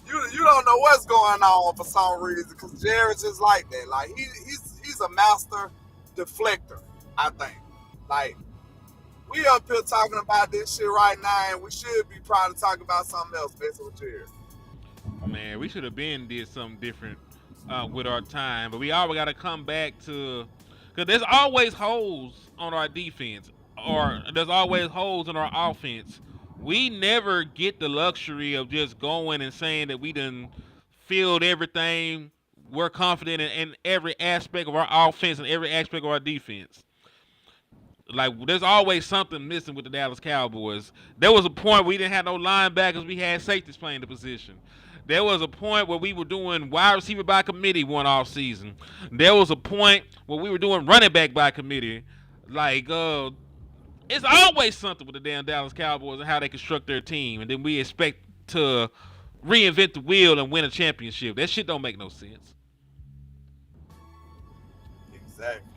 you don't know what's going on for some reason because Jerry's just like that. Like, he's a master deflector, I think. Like, we up here talking about this shit right now, and we should be proud to talk about something else, basically with Jerry. Man, we should have been did something different with our time, but we always got to come back to, because there's always holes on our defense, or there's always holes in our offense. We never get the luxury of just going and saying that we done filled everything. We're confident in every aspect of our offense and every aspect of our defense. Like, there's always something missing with the Dallas Cowboys. There was a point where we didn't have no linebackers. We had safeties playing the position. There was a point where we were doing wide receiver by committee one off season. There was a point where we were doing running back by committee. Like, it's always something with the damn Dallas Cowboys and how they construct their team. And then we expect to reinvent the wheel and win a championship. That shit don't make no sense. Exactly.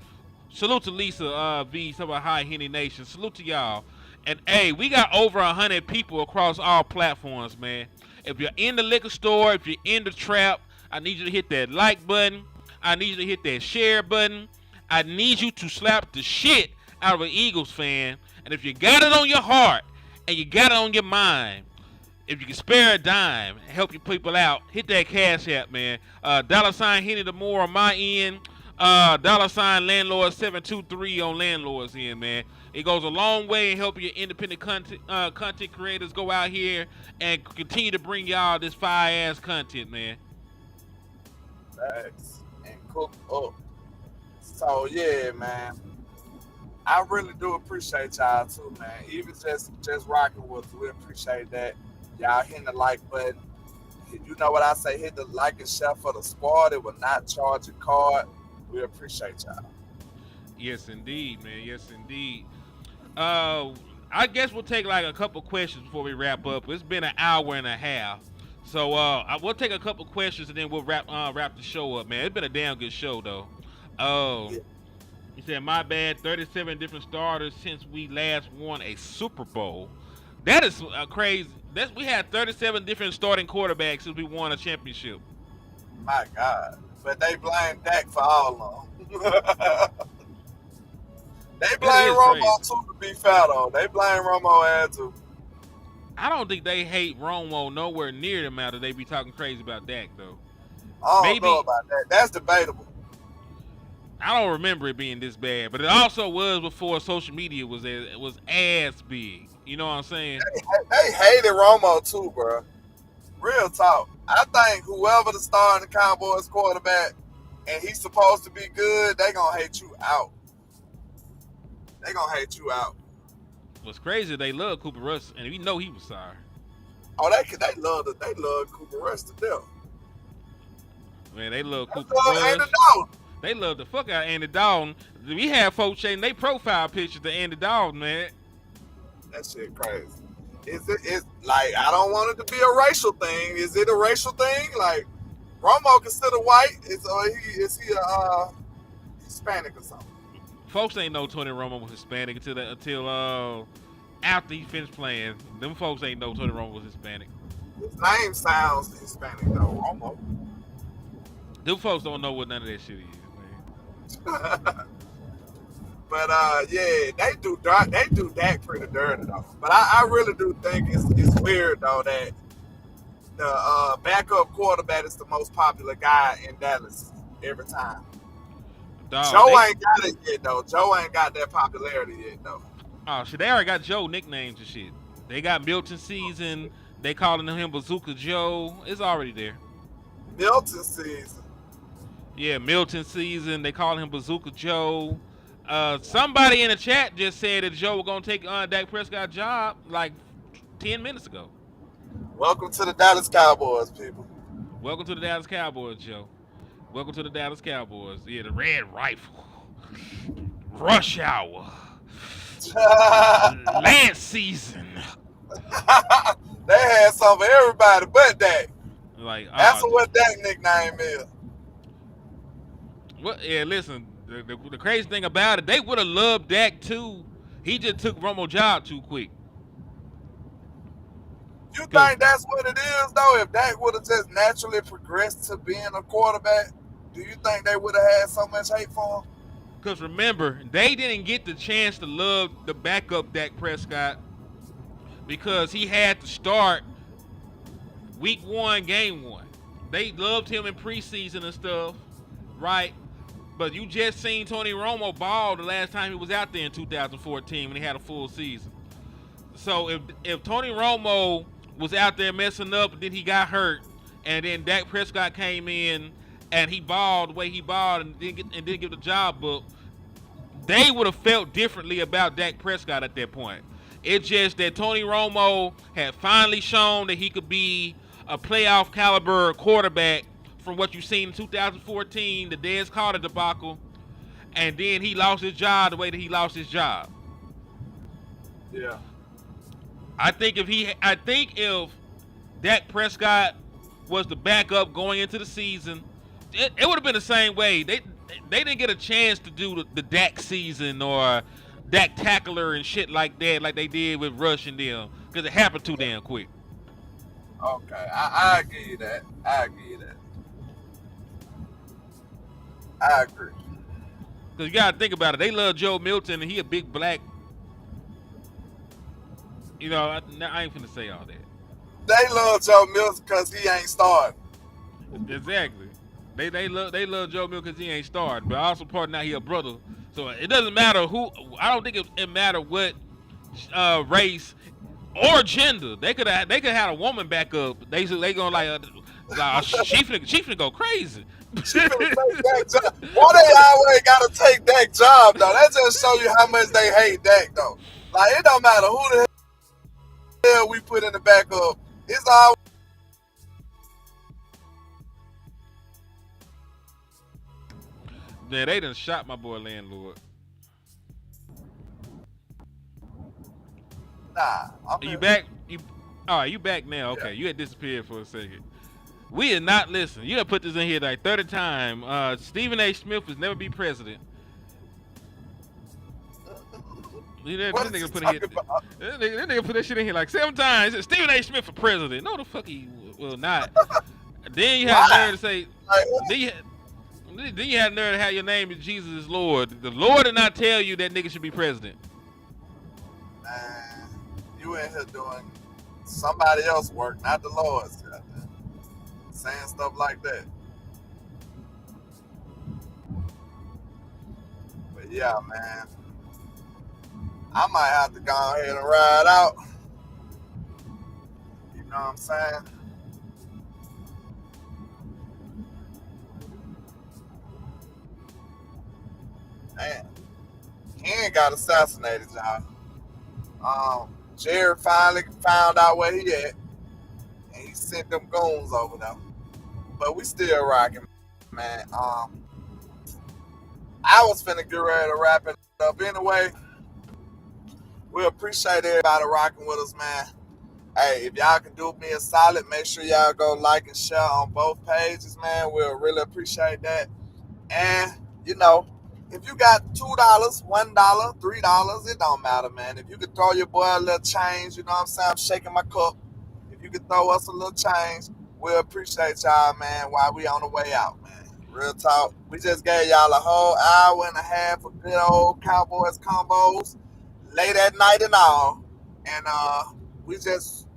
Salute to Lisa V, some of High Henny Nation. Salute to y'all. And hey, we got over 100 people across all platforms, man. If you're in the liquor store, if you're in the trap, I need you to hit that like button. I need you to hit that share button. I need you to slap the shit out of an Eagles fan. And if you got it on your heart and you got it on your mind, if you can spare a dime and help your people out, hit that Cash App, man. $Henny the more on my end. $ landlord 723 on landlords here, man. It goes a long way in helping your independent content creators go out here and continue to bring y'all this fire ass content, man. Facts. And cook up. So yeah, man. I really do appreciate y'all too, man. Even just rocking with us, we appreciate that. Y'all hitting the like button. You know what I say? Hit the like and share for the sport. It will not charge a card. We appreciate y'all. Yes, indeed, man. Yes, indeed. I guess we'll take like a couple questions before we wrap up. It's been an hour and a half, so we'll take a couple questions and then we'll wrap the show up, man. It's been a damn good show though. Yeah. He said, "My bad. 37 different starters since we last won a Super Bowl. That is crazy. We had 37 different starting quarterbacks since we won a championship. My God. But they blame Dak for all of them. They blame Romo too, to be fair though. They blame Romo and too. I don't think they hate Romo nowhere near the amount that they be talking crazy about Dak though. I don't know about that. That's debatable. I don't remember it being this bad, but it also was before social media was ass big. You know what I'm saying? They hated Romo too, bro. Real talk. I think whoever the star in the Cowboys quarterback and he's supposed to be good, they gonna hate you out. They gonna hate you out. What's crazy? They love Cooper Rush, and we know he was sorry. Oh, they love Cooper Rush to death. Man, they love Cooper Andy Rush. Dalton. They love the fuck out of Andy Dalton. We have folks changing their profile pictures to Andy Dalton, man. That shit crazy. It's like, I don't want it to be a racial thing. Is it a racial thing? Like, Romo considered white? Is he a Hispanic or something? Folks ain't know Tony Romo was Hispanic until after he finished playing. Them folks ain't know Tony Romo was Hispanic. His name sounds Hispanic though, Romo. Them folks don't know what none of that shit is, man. But yeah, they do Dak pretty dirty though. But I really do think it's weird though that the backup quarterback is the most popular guy in Dallas every time. Dog, Joe ain't got it yet though. Joe ain't got that popularity yet though. Oh shit, they already got Joe nicknames and shit. They got Milton Season. They calling him Bazooka Joe. It's already there. Milton Season. Yeah, Milton Season. They call him Bazooka Joe. Somebody in the chat just said that Joe was gonna take Dak Prescott's job like 10 minutes ago. Welcome to the Dallas Cowboys, people. Welcome to the Dallas Cowboys, Joe. Welcome to the Dallas Cowboys. Yeah, the Red Rifle. Rush Hour. Lance Season. They had some for everybody but Dak. Like, that's what that nickname is. Well, yeah, listen, the crazy thing about it, they would have loved Dak too. He just took Romo's job too quick. You think that's what it is, though? If Dak would have just naturally progressed to being a quarterback, do you think they would have had so much hate for him? Because remember, they didn't get the chance to love the backup Dak Prescott because he had to start week 1, game 1. They loved him in preseason and stuff, right? But you just seen Tony Romo ball the last time he was out there in 2014 when he had a full season. So if Tony Romo was out there messing up and then he got hurt and then Dak Prescott came in and he balled the way he balled and didn't get the job book, they would have felt differently about Dak Prescott at that point. It's just that Tony Romo had finally shown that he could be a playoff caliber quarterback from what you've seen in 2014, the Dez Carter debacle, and then he lost his job the way that he lost his job. Yeah. I think if Dak Prescott was the backup going into the season, it would have been the same way. They didn't get a chance to do the Dak season or Dak tackler and shit like that, like they did with Rush and them, because it happened too damn quick. Okay, I give you that. I agree. Because you got to think about it. They love Joe Milton, and he a big black. You know, I ain't finna say all that. They love Joe Milton because he ain't starting. Exactly. They love Joe Milton because he ain't starred, but also part now he a brother. So it doesn't matter who. I don't think it matter what race or gender. They could have had a woman back up. They gonna she finna go crazy. She finna take that job. Why they always gotta take that job though? That just show you how much they hate Dak though. Like it don't matter who the hell we put in the backup. It's all. Man, they done shot my boy landlord. Nah. Are you back? All right, you back now. Okay, you had disappeared for a second. We are not listening. You done put this in here like 30 times. Stephen A. Smith was never be president. That nigga put that shit in here like 7 times. He said, Stephen A. Smith for president. No, the fuck he will not. Then you have nerve to say. Then you have nerve to have your name is Jesus is Lord. The Lord did not tell you that nigga should be president. Man, you in here doing somebody else's work, not the Lord's. Saying stuff like that. But yeah, man. I might have to go ahead and ride out. You know what I'm saying? Man, he ain't got assassinated, y'all. Jared finally found out where he at, and he sent them goons over there. But we still rocking, man. I was finna get ready to wrap it up anyway. We appreciate everybody rocking with us, man. Hey, if y'all can do me a solid, make sure y'all go like and share on both pages, man. We'll really appreciate that. And, you know, if you got $2, $1, $3, it don't matter, man. If you could throw your boy a little change, you know what I'm saying? I'm shaking my cup. If you could throw us a little change, we'll appreciate y'all, man, while we on the way out, man. Real talk. We just gave y'all a whole hour and a half of good old Cowboys Convos, late at night and all. And we just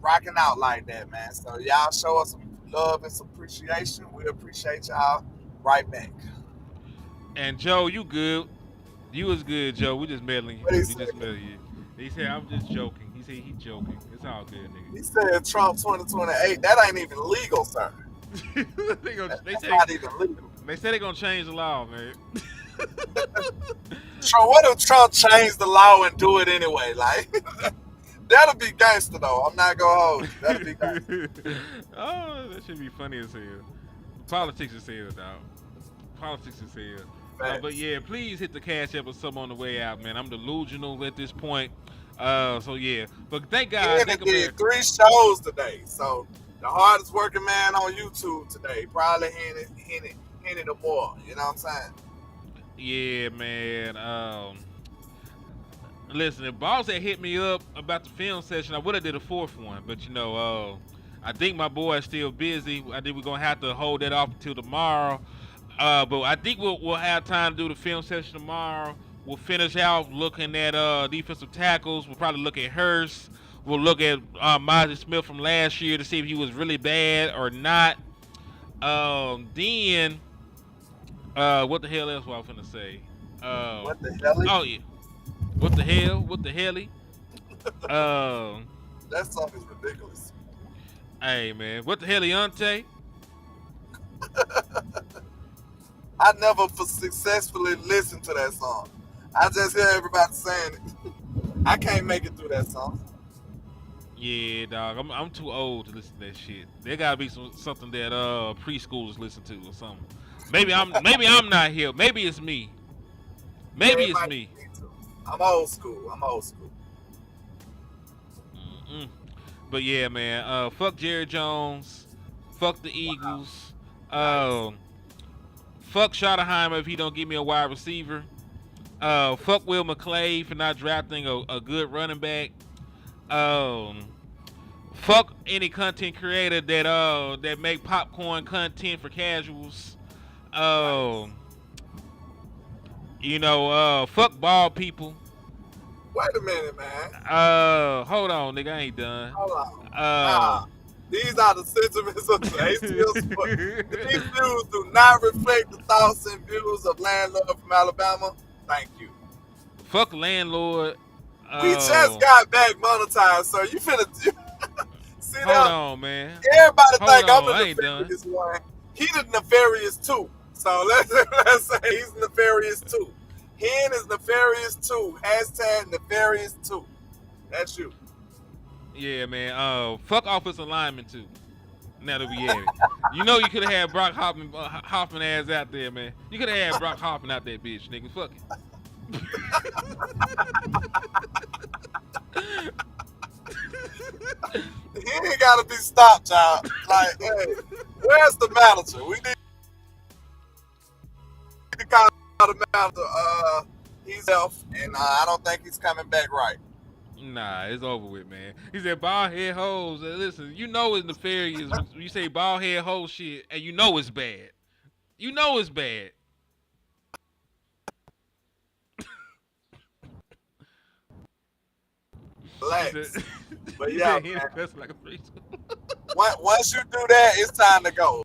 rocking out like that, man. So y'all show us some love and some appreciation. We appreciate y'all right back. And Joe, you good. You was good, Joe. We just meddling you. What he We said? just meddling you. He said, I'm just joking. He said he joking. It's all good, nigga. He said Trump 2028. That ain't even legal, sir. they That's said not even legal. they said they gonna change the law, man. Trump, what if Trump changed the law and do it anyway? Like, that'll be gangster, though. I'm not gonna hold you. That'll be gangster. Oh, that should be funny as hell. Politics is hell, dog. Politics is hell. But yeah, please hit the Cash App or something on the way out, man. I'm delusional at this point. So yeah, but thank God. He did 3 shows today. So the hardest working man on YouTube today, probably Henny the more. You know what I'm saying? Yeah, man. Listen, if Boss had hit me up about the film session, I would have did a 4th one. But you know, I think my boy is still busy. I think we're gonna have to hold that off until tomorrow. But I think we'll have time to do the film session tomorrow. We'll finish out looking at defensive tackles. We'll probably look at Hurst. We'll look at Mozzie Smith from last year to see if he was really bad or not. Then, what the hell else was I finna say? What the hell? Oh, yeah. What the hell? What the helly? That song is ridiculous. Hey, man. What the heliante? I never successfully listened to that song. I just hear everybody saying it. I can't make it through that song. Yeah, dog. I'm too old to listen to that shit. There gotta be something that preschoolers listen to or something. Maybe I'm not here. Maybe it's me. Maybe it's me. I'm old school. Mm-mm. But yeah, man. Fuck Jerry Jones. Fuck the Eagles. Fuck Schottenheimer if he don't give me a wide receiver. Fuck Will McClay for not drafting a good running back. Fuck any content creator that make popcorn content for casuals. Fuck bald people. Wait a minute, man. Hold on, nigga, I ain't done. Hold on. These are the sentiments of the ACL sport. These views do not reflect the thoughts and views of landlord from Alabama. Thank you. Fuck landlord. We just got back monetized, so you finna see Hold that? on, man. Everybody Hold think I'm on, I the ain't done. nefarious one. He the nefarious too. So let's say he's nefarious too. Hen is nefarious too. Hashtag nefarious too. That's you. Yeah, man. Fuck offensive lineman too. Now that we at it, you know you could have had Brock Hoffman ass out there, man. You could have had Brock Hoffman out there, bitch, nigga. Fuck it. He ain't gotta be stopped, y'all. Like, hey, where's the manager? We need to call the manager. He's off, and I don't think he's coming back right. Nah, it's over with, man. He said bald head hoes. Listen, you know it's nefarious when you say bald head hoe shit, and you know it's bad. You know it's bad. Relax. But He yeah, said he man. cuss like a priest. Once you do that, it's time to go.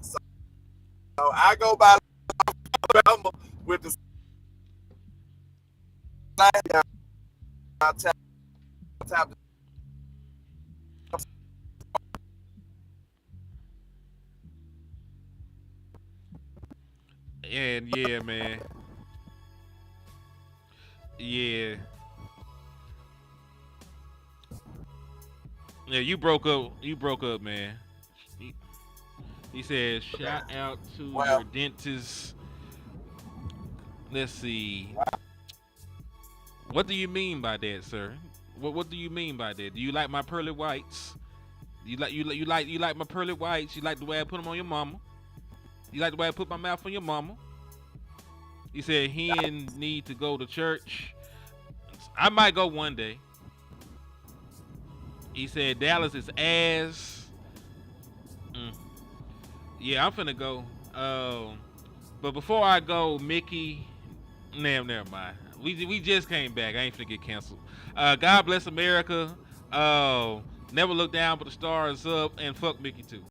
So I go by Alabama with the same. I tap. And yeah, man. Yeah. Yeah, you broke up. You broke up, man. He said, shout out to your dentist. Let's see. What do you mean by that, sir? What do you mean by that? Do you like my pearly whites? You like my pearly whites? You like the way I put them on your mama? You like the way I put my mouth on your mama? He said he need to go to church. I might go one day. He said Dallas is ass. Yeah, I'm finna go. But before I go, Mickey, never mind. We just came back. I ain't finna get canceled. God bless America. Never look down but the stars up, and fuck Mickey too.